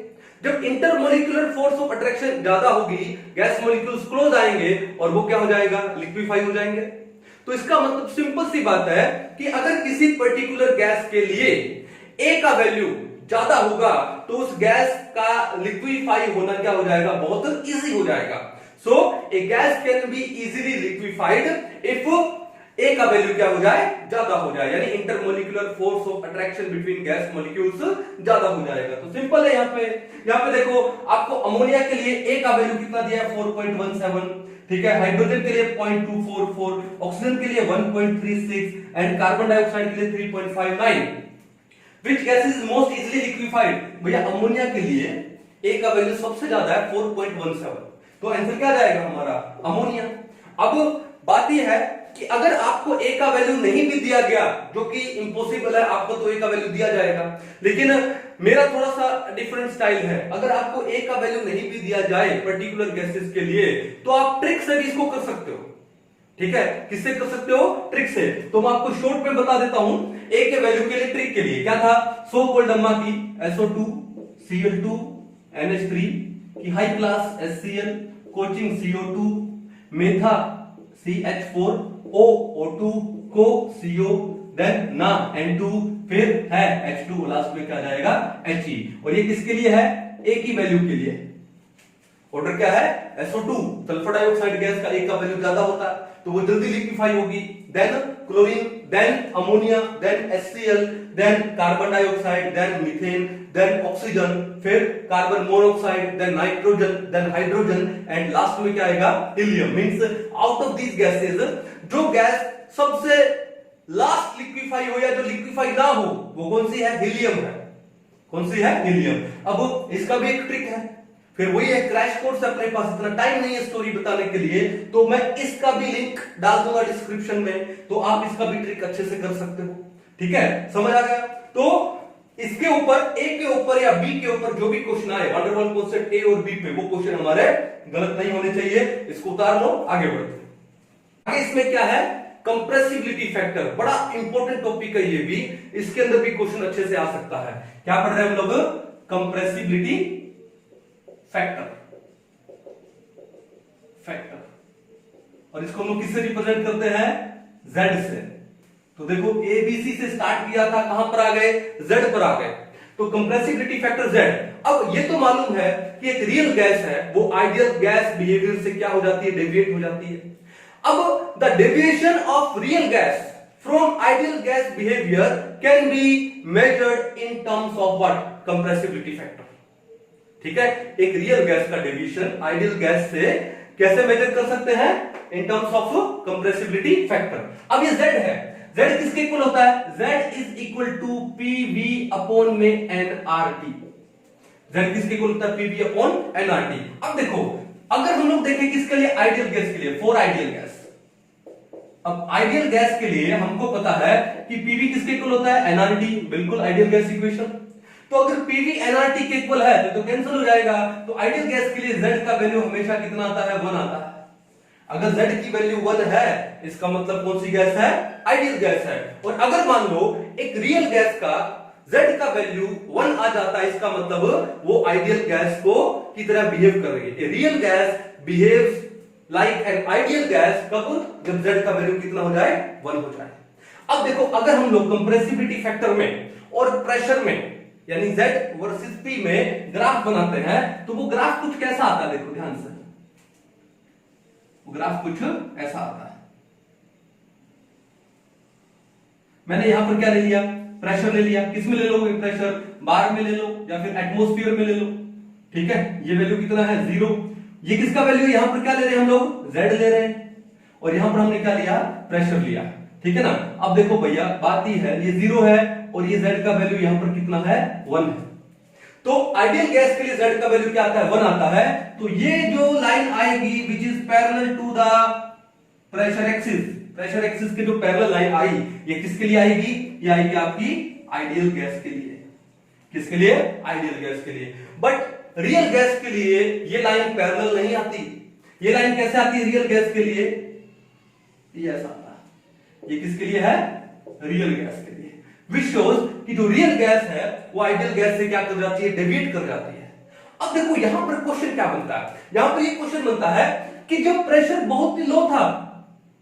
जब इंटरमोलिकुलर फोर्स ऑफ अट्रैक्शन ज्यादा होगी, गैस मॉलिक्यूल्स क्लोज आएंगे और वो क्या हो जाएगा, लिक्विफाई हो जाएंगे। तो इसका मतलब सिंपल सी बात है कि अगर किसी पर्टिकुलर गैस के लिए A का वैल्यू ज्यादा होगा, तो उस गैस का लिक्विफाई होना क्या हो जाएगा, बहुत इजी हो जाएगा। So a gas can be easily liquefied if A का वैल्यू क्या हो जाए, ज्यादा हो जाए, यानी intermolecular force of attraction between gas molecules ज्यादा हो जाएगा। तो सिंपल है। यहाँ पे देखो आपको अमोनिया के लिए A का वैल्यू कितना दिया है, 4.17, ठीक है, हाइड्रोजन के लिए 0.244, ऑक्सीजन के लिए 1.36 एंड कार्बन डाइऑक्साइड के लिए 3.59। Which gas is most easily liquefied? भैया अमोनिया के लिए A का वैल्यू सबसे ज्यादा है 4.17, तो आंसर क्या जाएगा हमारा, अमोनिया। अब बात यह है कि अगर आपको A का वैल्यू नहीं भी दिया गया, जो कि इम्पॉसिबल है, आपको तो A का वैल्यू दिया जाएगा, लेकिन मेरा थोड़ा सा डिफरेंट स्टाइल है। अगर आपको A का वैल्यू नहीं भी दिया जाए पर्टिकुलर गैसेस के लिए, तो आप ट्रिक से भी इसको कर सकते हो, ठीक है। किससे कर सकते हो, ट्रिक से। तो मैं आपको शॉर्ट में बता देता हूं A के वैल्यू के लिए ट्रिक के लिए क्या था, सो कोल्ड अम्मा की SO2 Cl2 NH3 की high class HCl, coaching CO2, मेथा CH4, O2 को CO, देन ना N2, फिर है H2, लास्ट में क्या जाएगा He। और ये किसके लिए है, A की वैल्यू के लिए। ऑर्डर क्या है, SO2, सल्फर डाइऑक्साइड गैस का A का वैल्यू ज्यादा होता है, तो वो जल्दी लिक्विफाई होगी। Then chlorine, then ammonia, then HCl, then carbon dioxide, then methane, then oxygen, फिर carbon monoxide, then nitrogen, then hydrogen and last में क्या आएगा, helium. Means out of these gases जो गैस सबसे लास्ट लिक्विफाई हो या जो लिक्विफाई ना हो, वो कौन सी है, हीलियम है। कौन सी है, हीलियम। अब इसका भी एक ट्रिक है, फिर वही है, क्रैश कोर्स अपने पास इतना टाइम नहीं है स्टोरी बताने के लिए, तो मैं इसका भी लिंक डाल दूंगा डिस्क्रिप्शन में, तो आप इसका भी ट्रिक अच्छे से कर सकते हो, ठीक है, समझ आ गया। तो इसके ऊपर ए के ऊपर या बी के ऊपर जो भी क्वेश्चन आए वंडर वॉल कांस्टेंट ए और बी पे, वो क्वेश्चन हमारे गलत नहीं होने चाहिए। इसको उतार लो, आगे बढ़ते हैं। आगे इसमें क्या है, कंप्रेसिबिलिटी फैक्टर, बड़ा इंपॉर्टेंट टॉपिक है ये भी, इसके अंदर भी क्वेश्चन अच्छे से आ सकता है। क्या पढ़ रहे हैं हम लोग, कंप्रेसिबिलिटी फैक्टर, और इसको हम लोग किससे रिप्रेजेंट करते हैं, जेड से। तो देखो एबीसी से स्टार्ट किया था, कहां पर आ गए, जेड पर आ गए, तो कंप्रेसिबिलिटी फैक्टर जेड। अब ये तो मालूम है कि एक रियल गैस है वो आइडियल गैस बिहेवियर से क्या हो जाती है, डेविएट हो जाती है। अब the deviation of real gas from ideal gas behaviour can be measured in terms of what, compressibility factor. ठीक है, एक रियल गैस का डेविएशन आइडियल गैस से कैसे मेजर कर सकते हैं, in terms of compressibility factor. अब ये z है, z किसके इक्वल होता है, z is equal to pv upon में nRT। z किसके इक्वल होता है, pv अपॉन nRT। अब देखो अगर हम लोग देखें किसके लिए, आइडियल गैस के लिए, फॉर आइडियल गैस। अब आइडियल गैस के लिए हमको पता है कि pv किसके इक्वल होता है, nRT, बिल्कुल आइडियल गैस इक्वेशन। तो अगर pv nRT के इक्वल है तो कैंसिल हो जाएगा, तो आइडियल गैस के लिए z का वैल्यू हमेशा कितना आता है, 1 आता है। अगर z की वैल्यू 1 है इसका मतलब कौन सी गैस है, आइडियल गैस है। और अगर मान लो एक रियल गैस का z का वैल्यू 1 आ जाता है, इसका मतलब वो आइडियल गैस को की तरह बिहेव कर रही है। Real gas behaves like an ideal gas कब, जब z का वैल्यू कितना हो जाए, 1 हो जाए। अब देखो अगर हम लोग कंप्रेसिबिलिटी फैक्टर में और प्रेशर में यानी z वर्सेस p में ग्राफ बनाते हैं तो वो ग्राफ कुछ कैसा आता है, देखो ध्यान से, वो ग्राफ कुछ ऐसा आता है। मैंने यहां पर क्या ले लिया, प्रेशर ले लिया, किस में ले लोगे, प्रेशर बार में ले लो या फिर एटमॉस्फेयर में ले लो। ठीक है, ये वैल्यू कितना है, 0। ये किसका वैल्यू, यहां पर क्या ले रहे हैं हम लोग, z ले रहे हैं, और यहां पर हमने क्या लिया, प्रेशर लिया। ठीक है ना। अब देखो भैया बात ही है, ये 0 है और ये z का वैल्यू यहां पर कितना है, 1 है। तो आइडियल गैस के लिए z का वैल्यू क्या आता है, 1 आता है। तो ये जो लाइन आएगी which is parallel to the pressure axis, pressure axis के जो पैरेलल लाइन आई, ये किसके लिए आएगी, ये आएगी आपकी आइडियल गैस के लिए। किसके लिए, आइडियल गैस के लिए। बट रियल गैस के लिए ये लाइन पैरेलल नहीं आती। ये लाइन कैसे आती है रियल गैस के लिए, ये ऐसा आता है। ये किसके लिए है, रियल गैस के लिए। विच शोज कि जो रियल गैस है वो आइडियल गैस से क्या कर जाती है, डेविएट कर जाती है। अब देखो यहां पर क्वेश्चन क्या बनता है, यहां पर ये क्वेश्चन बनता है कि जब प्रेशर बहुत ही लो था,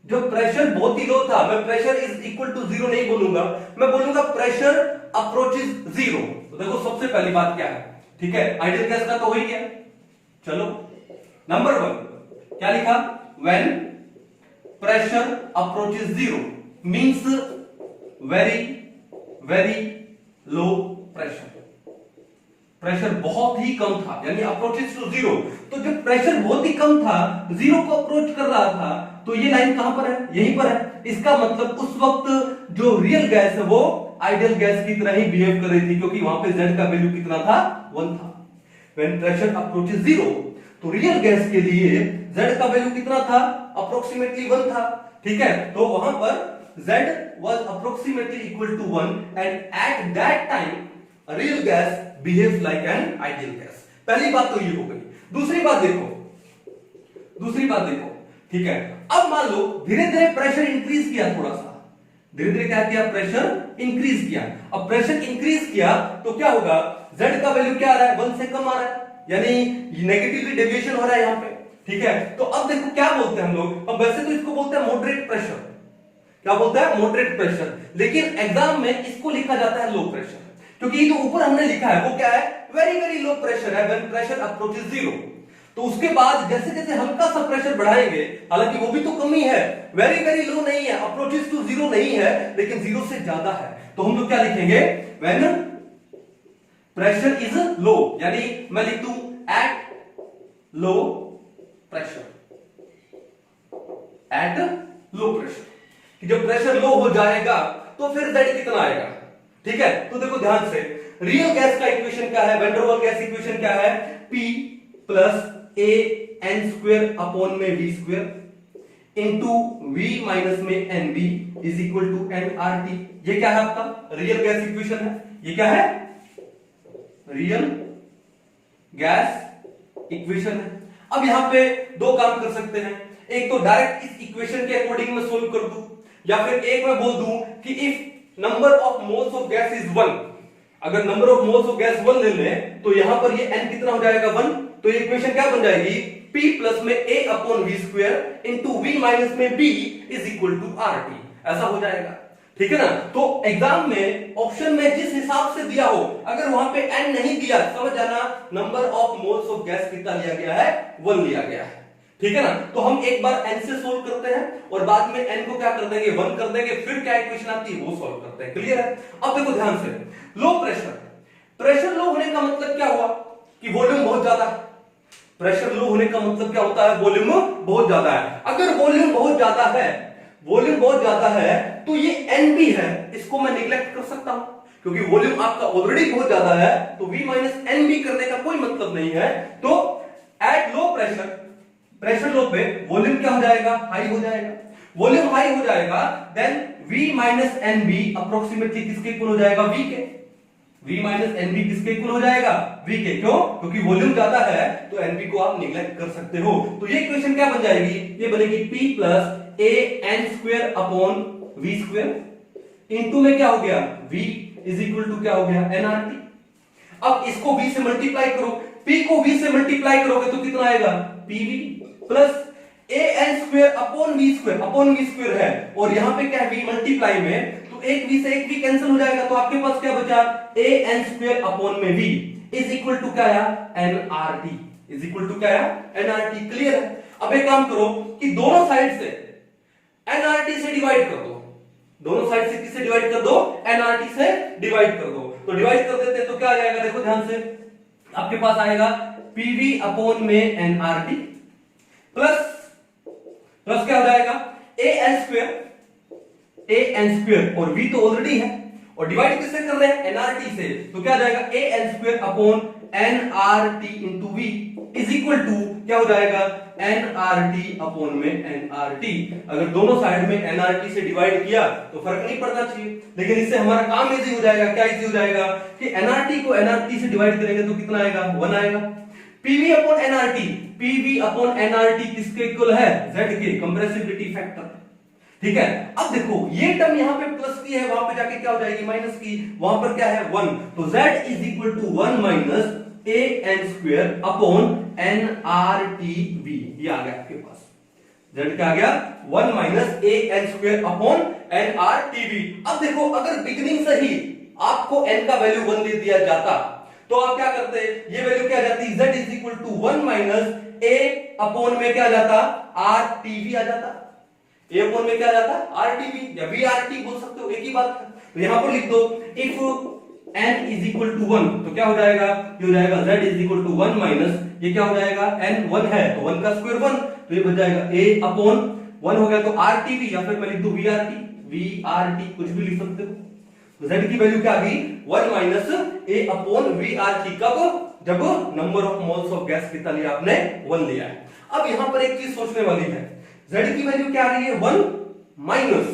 जब प्रेशर बहुत ही लो था, मैं प्रेशर इज इक्वल टू 0 नहीं बोलूंगा, मैं बोलूंगा प्रेशर अप्रोचेस 0। तो देखो सबसे पहली बात क्या है, ठीक है, आइडियल गैस का तो हो ही गया। चलो नंबर 1 क्या लिखा, when pressure approaches 0 means very low pressure. Pressure बहुत ही कम था, यानी अप्रोचेस टू 0। तो जब प्रेशर बहुत ही कम था, 0 को अप्रोच कर रहा था, तो ये लाइन कहां पर है, यहीं पर है। इसका मतलब उस वक्त जो रियल गैस है वो आइडियल गैस की तरह ही बिहेव कर रही थी, क्योंकि वहां पे z का वैल्यू कितना था, 1 था। व्हेन प्रेशर अप्रोचेस 0, तो रियल गैस के लिए z का वैल्यू कितना था, अप्रोक्सीमेटली 1 था। ठीक है, तो वहां पर z was approximately equal to 1 and at that time a real gas behaves like an ideal gas। पहली बात तो ये हो गई। दूसरी बात देखो, ठीक है, अब मान लो धीरे धीरे प्रेशर इंक्रीज किया, थोड़ा सा धीरे धीरे क्या किया, प्रेशर इंक्रीज किया। अब प्रेशर इंक्रीज किया तो क्या होगा, z का वैल्यू क्या आ रहा है, 1 से कम आ रहा है, यानी नेगेटिवली डेविएशन हो रहा है यहां पे। ठीक है, तो अब देखो क्या बोलते हैं हम लोग, अब वैसे तो इसको बोलते हैं मॉडरेट प्रेशर। क्या बोलता है, मॉडरेट प्रेशर, लेकिन एग्जाम में इसको लिखा जाता है लो प्रेशर, क्योंकि ये जो ऊपर हमने लिखा है वो क्या है, वेरी लो प्रेशर है, व्हेन प्रेशर अप्रोचेस 0। तो उसके बाद जैसे जैसे हल्का सा प्रेशर बढ़ाएंगे, हालांकि वो भी तो कम ही है, वेरी लो नहीं है, अप्रोचेस टू 0 नहीं है, लेकिन 0 से ज्यादा है, तो हम लोग क्या लिखेंगे, व्हेन प्रेशर इज लो, यानी मैं लिख दूं eight low pressure, eight low pressure, कि जब प्रेशर लो हो जाएगा तो फिर z कितना आएगा। ठीक है, तो देखो ध्यान से, रियल गैस का इक्वेशन क्या है, van der Waals gas equation क्या है, P plus a n square upon में v square into v minus में nv is equal to nRT। ये क्या है आपका रियल गैस इक्वेशन है, ये क्या है रियल गैस इक्वेशन है। अब यहां पे दो काम कर सकते हैं, एक तो डायरेक्ट इस इक्वेशन के अकॉर्डिंग मैं सोल्व कर दूं, या फिर एक मैं बोल दूं कि if number of moles of gas is 1, अगर number of moles of gas 1 ले लें तो यहां पर ये n कितना हो जाएगा 1, तो ये इक्वेशन क्या बन जाएगी P प्लस में a upon v square into v minus में b is equal to RT, ऐसा हो जाएगा। ठीक है ना। तो एग्जाम में ऑप्शन में जिस हिसाब से दिया हो, अगर वहां पे n नहीं दिया, समझ जाना number of moles of gas कितना लिया गया है 1 लिया गया है। ठीक है ना। तो हम एक बार n से सोल्व करते हैं और बाद में n को क्या कर देंगे 1 कर देंगे, फिर क्या इक्वेशन आती है वो सोल्व करते हैं। क्लियर है। अब देखो ध्यान से, लो प्रेशर, प्रेशर लो होने का मतलब क्या हुआ कि वॉल्यूम बहुत ज्यादा है। प्रेशर लो होने का मतलब क्या होता है, वॉल्यूम बहुत ज्यादा है। अगर वॉल्यूम बहुत ज्यादा है, वॉल्यूम बहुत ज्यादा है तो ये n भी है, इसको मैं निगलेक्ट कर सकता हूं, क्योंकि वॉल्यूम आपका ऑलरेडी बहुत ज्यादा है, तो v माइनस एन भी करने का कोई मतलब नहीं है। तो eight low pressure, pressure low पे वॉल्यूम क्या हो जाएगा, हाई हो जाएगा। वॉल्यूम हाई हो जाएगा then v minus N B approximately किसके इक्वल हो जाएगा, v के। v माइनस एन बी किसके इक्वल हो जाएगा, v के। क्यों, क्योंकि वॉल्यूम ज्यादा है तो nb को आप निगलेक्ट कर सकते हो। तो ये इक्वेशन क्या बन जाएगी, ये बनेगी p plus a n square upon v square into में क्या हो गया v इज इक्वल टू क्या हो गया nRT। अब इसको v से मल्टीप्लाई करो, p को v से मल्टीप्लाई करोगे तो कितना आएगा pv plus a n square upon v square, upon v square है और यहां पे क्या है v मल्टीप्लाई में, तो एक v से एक v कैंसिल हो जाएगा, तो आपके पास क्या बचा a n स्क्वायर अपॉन में v इज इक्वल टू क्या आया nRT, इज इक्वल टू क्या आया nRT। क्लियर है। अब एक काम करो कि दोनों साइड से nRT से डिवाइड कर दो, दोनों साइड से किससे डिवाइड कर दो, nRT से डिवाइड कर दो। तो डिवाइड कर देते तो क्या आ जाएगा, देखो ध्यान से, आपके पास आएगा pv अपॉन में nRT प्लस प्लस क्या हो जाएगा a n स्क्वायर और v तो ऑलरेडी है और डिवाइड किससे कर रहे हैं nRT से, तो क्या हो जाएगा a n square upon nRT into v is equal to क्या हो जाएगा nRT अपॉन में nRT। अगर दोनों साइड में nRT से डिवाइड किया तो फर्क नहीं पड़ना चाहिए, लेकिन इससे हमारा काम इजी हो जाएगा। क्या इजी हो जाएगा कि nRT को nRT से डिवाइड करेंगे तो कितना आएगा 1 आएगा। pv upon nRT, pv upon nRT किसके इक्वल है, z के, कंप्रेसिबिलिटी फैक्टर। ठीक है। अब देखो ये टर्म यहां पे प्लस की है, वहां पे जाके क्या हो जाएगी माइनस की, वहां पर क्या है 1, तो z is equal to 1 minus a n square upon nRTv, ये आ गया आपके पास, z क्या आ गया 1 minus a n square upon nRTv। अब देखो अगर बिगिनिंग से ही आपको n का वैल्यू 1 दे दिया जाता तो आप क्या करते, ये वैल्यू क्या आ जाती, z is equal to 1 minus a upon में क्या आ जाता RTv आ जाता, a अपॉन में क्या आ जाता RTv या VRT बोल सकते हो, एक ही बात है। तो यहां पर लिख दो if n is equal to 1 तो क्या हो जाएगा, ये हो जाएगा z is equal to 1 minus, ये क्या हो जाएगा n 1 है तो 1 का स्क्वायर 1, तो ये बन जाएगा a अपॉन 1 हो गया तो RTv, या फिर मैं लिख दूं VRT कुछ भी लिख सकते हो। तो z की वैल्यू क्या आ गई 1 माइनस a अपॉन VRT, कब, जब number of moles of gas कितना लिया आपने 1 लिया है। अब यहां पर एक चीज सोचने वाली है, z की वैल्यू क्या आ रही है 1 माइनस,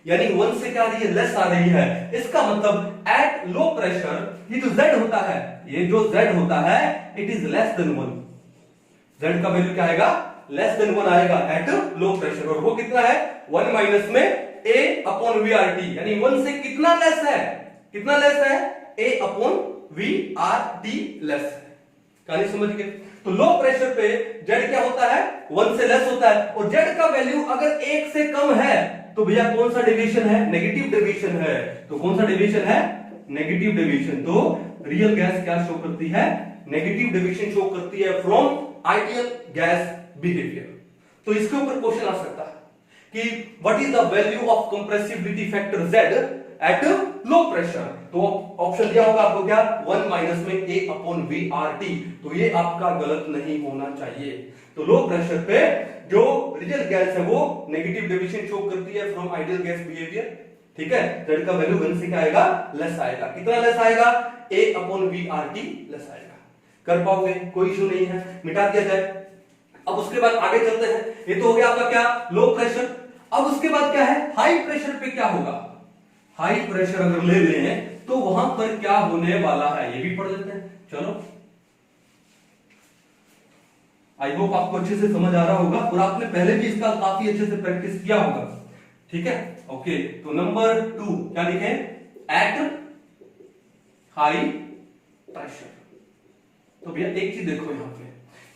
यानी 1 से क्या आ रही है लेस आ रही है। इसका मतलब एट लो प्रेशर ये जो z होता है, ये जो z होता है it is less than 1, z का वैल्यू क्या आएगा लेस देन 1 आएगा एट लो प्रेशर, और वो कितना है 1 माइनस में a अपॉन VRT, यानी 1 से कितना लेस है, कितना लेस है a अपॉन VRT लेस है। कहानी समझ गए। तो लो प्रेशर पे z क्या होता है 1 से लेस होता है, और z का वैल्यू अगर 1 से कम है तो भैया कौन सा डेविएशन है, नेगेटिव डेविएशन है। तो कौन सा डेविएशन है, नेगेटिव डेविएशन। तो रियल गैस क्या शो करती है, नेगेटिव डेविएशन शो करती है फ्रॉम आइडियल गैस बिहेवियर। तो इसके ऊपर क्वेश्चन आ सकता है कि what is the value of compressibility factor z eight low pressure. तो ऑप्शन दिया होगा आपको क्या 1 माइनस में a अपॉन VRT, तो ये आपका गलत नहीं होना चाहिए। तो लो प्रेशर पे जो रियल गैस है वो नेगेटिव डेविएशन शो करती है फ्रॉम आइडियल गैस बिहेवियर। ठीक है, z का वैल्यू 1 से क्या आएगा लेस आएगा, कितना लेस आएगा a अपॉन VRT लेस आएगा। कर पाओगे, कोई इशू नहीं है, मिटा दिया जाए। अब उसके बाद आगे चलते हैं, ये तो हो गया आपका क्या लो प्रेशर। अब उसके बाद क्या है हाई प्रेशर पे क्या होगा, हाई प्रेशर अगर ले लें तो वहां पर क्या होने वाला है ये भी पढ़ लेते हैं। चलो, आई होप आपको अच्छे से समझ आ रहा होगा और आपने पहले भी इसका काफी अच्छे से प्रैक्टिस किया होगा। ठीक है, ओके। तो नंबर 2 क्या लिखे? Eight high pressure. तो भैया एक चीज देखो यहां पे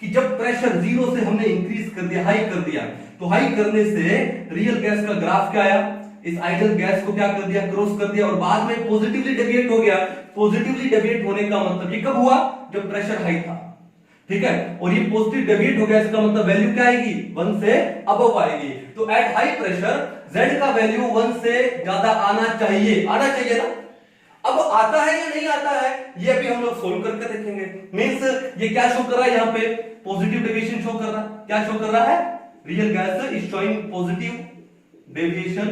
कि जब प्रेशर 0 से हमने इंक्रीज कर दिया, हाई कर दिया, तो हाई करने से रियल गैस का ग्राफ क्या आया? इस आइडियल गैस को क्या कर दिया? क्रॉस कर दिया और बाद में पॉजिटिवली डेविएट हो गया। पॉजिटिवली डेविएट होने का मतलब ये कब हुआ? जब प्रेशर हाई था। ठीक है, और ये पॉजिटिव डेविएट हो गया, इसका मतलब वैल्यू क्या आएगी? 1 से अबव आएगी। तो एट हाई प्रेशर Z का वैल्यू 1 से ज्यादा आना चाहिए, आना चाहिए ना। अब आता है या नहीं आता है, ये अभी हम लोग सोल्व करके देखेंगे। मींस ये क्या शो कर रहा है यहाँ पे? पॉजिटिव डेविएशन शो कर रहा है। क्या शो कर रहा है? Real gas is showing positive deviation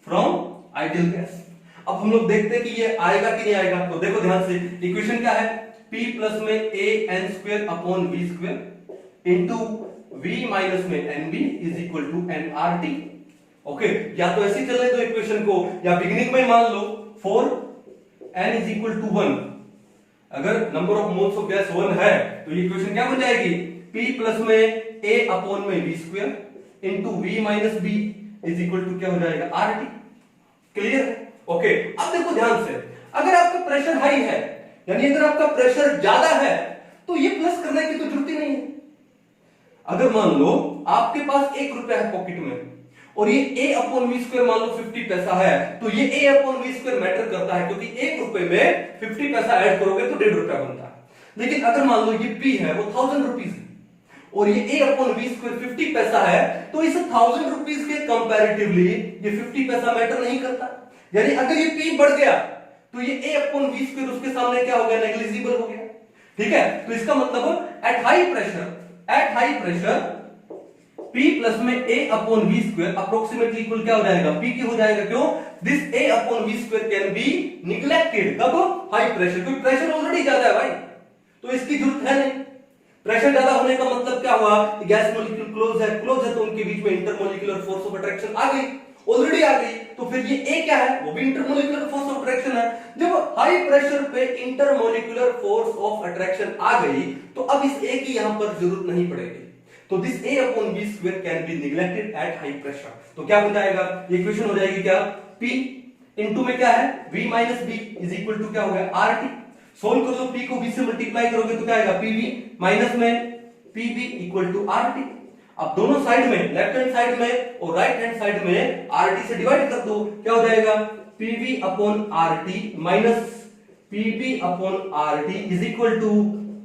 from ideal gas. अब हम लोग देखते हैं कि ये आएगा कि नहीं आएगा। तो देखो ध्यान से, इक्वेशन क्या है? P प्लस में a n square upon v square into v minus में nb is equal to nRT। Okay, या तो ऐसे चलने दो इक्वेशन को, या बिगिनिंग में मान लो 4 n इज इक्वल टू 1। अगर number of moles of gas 1 है तो ये इक्वेशन क्या बन जाएगी? P प्लस में a अपॉन में v square into v minus b is equal to क्या हो जाएगा? RT। क्लियर है? ओके, अब देखो ध्यान से, अगर आपका प्रेशर हाई है, यानी अगर आपका प्रेशर ज्यादा है, तो ये प्लस करने की तो जरूरत ही नहीं है। अगर मान लो आपके पास 1 रुपया है पॉकेट में और ये a अपॉन वी स्क्वायर मान लो 50 पैसा है, तो ये a upon V square matter करता है, क्योंकि 1 रुपए में 50 पैसा ऐड करोगे तो 1.5 रुपया बनता है। लेकिन अगर मान लो ये p है वो 1000 रुपीज है और ये a अपॉन वी स्क्वायर 50 पैसा है, तो इस 1000 रुपीज के कंपैरेटिवली ये 50 पैसा मैटर नहीं करता। यानी अगर ये p बढ़ गया तो ये a अपॉन वी स्क्वायर उसके सामने क्या हो गया? नेग्लिजिबल हो गया। ठीक है, तो इसका मतलब at high pressure P plus में a upon V square approximately equal क्या हो जाएगा? P की हो जाएगा। क्यों? This a upon V square can be neglected. कब? हाई प्रेशर, क्योंकि प्रेशर ऑलरेडी ज्यादा है भाई, तो इसकी जरूरत है नहीं। प्रेशर ज्यादा होने का मतलब क्या हुआ? गैस मॉलिक्यूल क्लोज है तो उनके बीच में इंटरमॉलिक्यूलर फोर्स ऑफ अट्रैक्शन आ गई, ऑलरेडी आ गई। तो फिर ये A क्या है? वो भी इंटरमॉलिक्यूलर फोर्स ऑफ अट्रैक्शन है। जब हाई प्रेशर पे इंटरमॉलिक्यूलर फोर्स ऑफ अट्रैक्शन आ गई तो अब इस A की यहां पर जरूरत नहीं पड़ेगी। तो this A upon V square can be neglected eight high pressure. तो क्या हो जाएगा? इक्वेशन हो जाएगी क्या? P इनटू में क्या है? V minus B is equal to क्या हो गया? RT। सोल्व कर दो, P को V से मल्टीप्लाई करोगे तो क्या आएगा? PV माइनस में PV इक्वल टू RT। अब दोनों साइड में, लेफ्ट हैंड साइड में और राइट हैंड साइड में RT से डिवाइड कर दो, क्या हो जाएगा? PV upon RT minus PV upon RT is equal to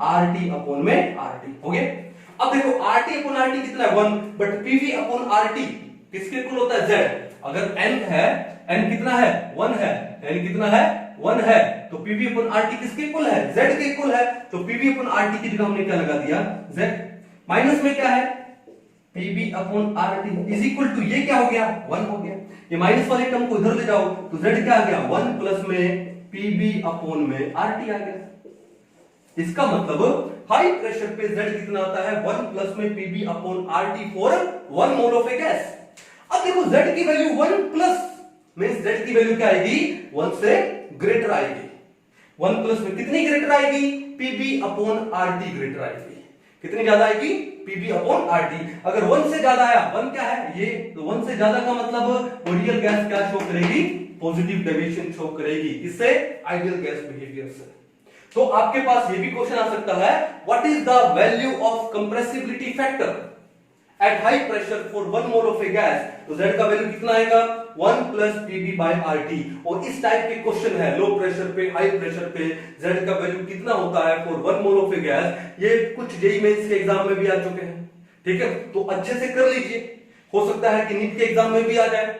RT upon में RT। हो गया? अब देखो RT अपॉन RT कितना है? 1, बट PV अपॉन RT किसके इक्वल होता है? Z। अगर n है, n कितना है? 1 है, n कितना है? 1 है, तो PV अपॉन RT किसके इक्वल है? Z के इक्वल है। तो PV अपॉन RT की जगह हमने क्या लगा दिया? Z। माइनस में क्या है? PV upon RT is equal to, ये क्या हो गया? 1 हो गया। ये माइनस वाले टर्म को इधर ले जाओ तो Z क्या आ गया? 1 प्लस में PV अपॉन में RT आ गया। इसका मतलब हाई प्रेशर पे Z कितना आता है? 1 प्लस में PV upon RT for 1 mole of A gas. अब देखो Z की वैल्यू 1 प्लस मींस Z की वैल्यू क्या आएगी? 1 से ग्रेटर आएगी। 1 प्लस में कितनी ग्रेटर आएगी? PV अपॉन RT ग्रेटर आएगी। कितनी ज्यादा आएगी? PV upon RT। अगर 1 से ज्यादा आया, 1 क्या है? ये, तो 1 से ज्यादा का मतलब रियल गैस क्या शो करेगी? पॉजिटिव डेविएशन शो करेगी। इससे आइडियल गैस बिहेवियर से। तो आपके पास ये भी क्वेश्चन आ सकता है, what is the value of compressibility factor eight high pressure for 1 mole of A gas? तो Z का वैल्यू कितना आएगा? 1 प्लस PV बाय RT। और इस टाइप के क्वेश्चन है, लो प्रेशर पे, हाई प्रेशर पे Z का वैल्यू कितना होता है for 1 mole of A gas? ये कुछ जेईई मेंस के एग्जाम में भी आ चुके हैं। ठीक है, तो अच्छे से कर लीजिए, हो सकता है कि नीट के एग्जाम में भी आ जाए।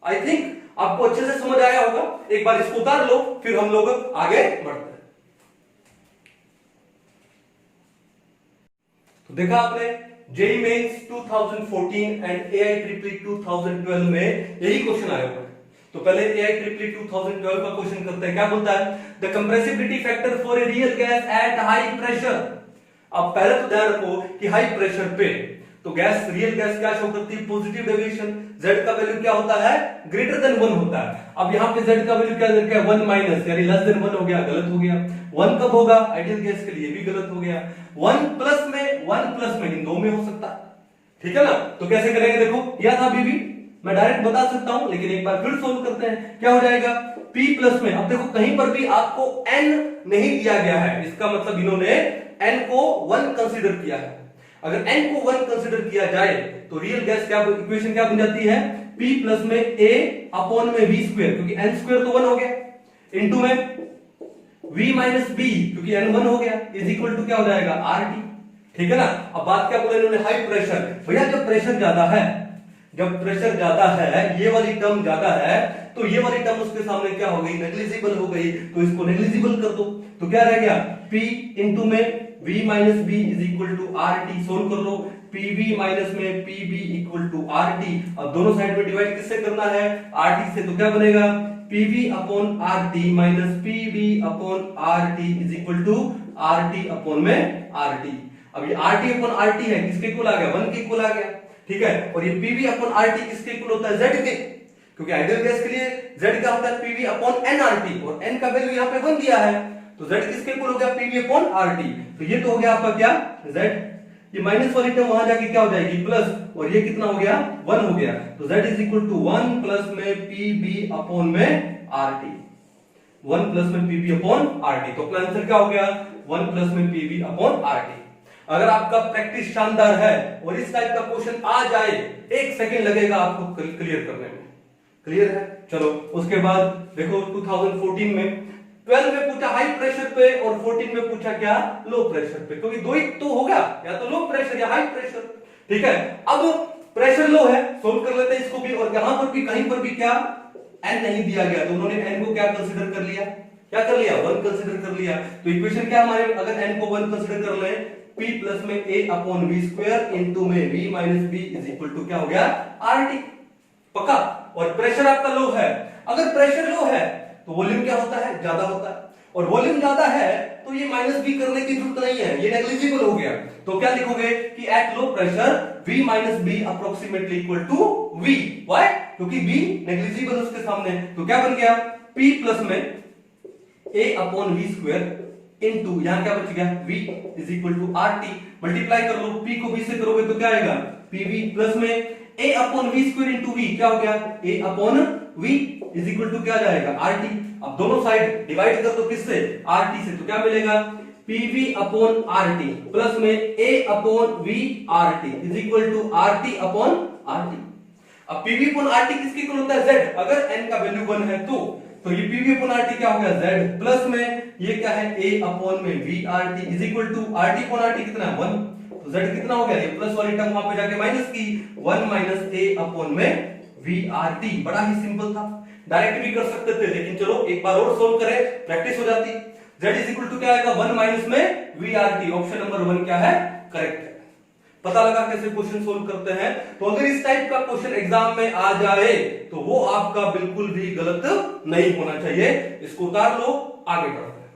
आई थिंक आपको अच्छे से समझ आया होगा। एक बार इसको उतार लो, फिर हम लोग आगे बढ़ते हैं। तो देखा आपने, जेईई मेंस 2014 एंड AIEEE 2012 में यही क्वेश्चन आया हुआ है। तो पहले AIEEE 2012 का क्वेश्चन करते हैं। क्या बोलता है? The compressibility factor for a real gas at high pressure. अब पहले तो ध्यान रखो कि हाई प्रेशर पे तो गैस, रियल गैस क्या शो करती है? Positive deviation. z का वैल्यू क्या होता है? ग्रेटर देन 1 होता है। अब यहाँ पे z का वैल्यू क्या दे रखा है? 1 माइनस, यानी लेस देन 1 हो गया, गलत हो गया। 1 कब होगा? आइडियल गैस के लिए भी गलत हो गया। 1 प्लस में इन दो में हो सकता है, ठीक है ना। तो कैसे करेंगे? देखो किया था अभी भी, मैं डायरेक्ट बता सकता हूं, लेकिन एक बार फिर सोल्व करते हैं। क्या हो जाएगा? p प्लस में, अब देखो कहीं पर भी आपको n नहीं दिया गया है, इसका मतलब इन्होंने n को 1 कंसीडर किया है। अगर n को 1 कंसीडर किया जाए तो रियल गैस क्या इक्वेशन क्या बन जाती है? p प्लस में a अपॉन में v स्क्वायर, क्योंकि n स्क्वायर तो 1 हो गया, इनटू में v माइनस b, क्योंकि n 1 हो गया, इज इक्वल टू क्या हो जाएगा? RT, ठीक है ना। अब बात क्या बोले इन्होंने? High pressure. भैया जब प्रेशर ज्यादा है, जब प्रेशर ज्यादा है, ये वाली टर्म ज्यादा है, तो ये वाली टर्म उसके सामने क्या हो गई? नेग्लिजिबल हो गई। तो इसको नेग्लिजिबल कर दो, तो क्या रह गया? P इंटू में V minus B is equal to RT। Solve कर लो, PV माइनस में PB इक्वल टू RT। अब दोनों साइड में डिवाइड किससे करना है? RT से। तो क्या बनेगा? PV upon RT minus PB upon RT is equal to RT upon में RT। अब ये RT अपॉन RT है, किसके इक्वल आ गया? 1 के इक्वल आ गया, ठीक है। और ये PV अपॉन RT किसके इक्वल होता है? Z के, क्योंकि आइडियल गैस के लिए Z क्या होता है? PV अपॉन nRT, और n का वैल्यू यहाँ पे 1 दिया है, तो Z किसके इक्वल हो गया? PV upon RT। तो ये तो हो गया आपका क्या? Z। ये माइनस वाली टर्म वहां जाके क्या हो जाएगी? प्लस, और ये कितना हो गया? 1 हो गया। तो Z is equal to 1 plus में PB अपॉन में RT, 1 प्लस में PB अपॉन RT। तो अपना आंसर क्या हो गया? 1 प्लस में PB अपॉन RT। अगर आपका प्रैक्टिस शानदार है और इस टाइप का क्वेश्चन आ जाए, 1 सेकंड लगेगा आपको क्लियर करने में। क्लियर है? चलो उसके बाद देखो 2014 में 12 में पूछा हाई प्रेशर पे, और 14 में पूछा क्या? लो प्रेशर पे, क्योंकि दो ही तो होगा, या तो लो प्रेशर या हाई प्रेशर, ठीक है। अब प्रेशर लो है, सोल्व कर लेते हैं इसको भी। और यहां पर भी कहीं पर भी क्या? n नहीं दिया गया, तो उन्होंने n को क्या कंसीडर कर लिया? क्या कर लिया? 1 कंसीडर कर लिया। तो इक्वेशन क्या हमारे? अगर n को 1 कंसीडर कर ले, p प्लस में a upon v square into में v minus b is equal to क्या हो गया? RT। पक्का। और प्रेशर आपका लो है, अगर प्रेशर लो है तो वॉल्यूम क्या होता है? ज्यादा होता है, और वॉल्यूम ज्यादा है तो ये माइनस b करने की जरूरत नहीं है, ये नेग्लिजिबल हो गया। तो क्या लिखोगे कि at low pressure v minus b approximately equal to v। Why? क्योंकि b नेग्लिजिबल है उसके सामने। तो क्या बन गया? p प्लस में a upon v square into, यहां क्या बच गया? v is equal to RT। Multiply कर लो, p को v से करोगे तो क्या आएगा? PV प्लस में a upon v square into v, क्या हो गया? a upon v is equal to क्या जाएगा? RT। अब दोनों साइड डिवाइड कर दो किससे? RT से। तो क्या मिलेगा? PV अपॉन RT प्लस में a upon v RT is equal to RT upon RT। अब PV अपॉन RT किसके इक्वल होता है? Z। अगर n का वैल्यू 1 है तो ये PV अपॉन RT क्या हो गया? Z प्लस में ये क्या है? a अपॉन में v RT is equal to RT upon RT कितना है? 1। तो Z कितना हो गया? ये प्लस वाली टर्म वहां पे जाके माइनस की, 1 माइनस a अपॉन में v RT। बड़ा ही सिंपल था, डायरेक्ट भी कर सकते थे, लेकिन चलो एक बार और सोल्व करें, प्रैक्टिस हो जाती। Z इज इक्वल टू क्या आएगा? 1 माइनस में v RT। ऑप्शन नंबर 1 क्या है? करेक्ट है। पता लगा कैसे क्वेश्चन सोल्व करते हैं। तो अगर इस टाइप का क्वेश्चन एग्जाम में आ जाए तो वो आपका बिल्कुल भी गलत नहीं होना चाहिए। इसको उतार लो, आगे बढ़ते हैं।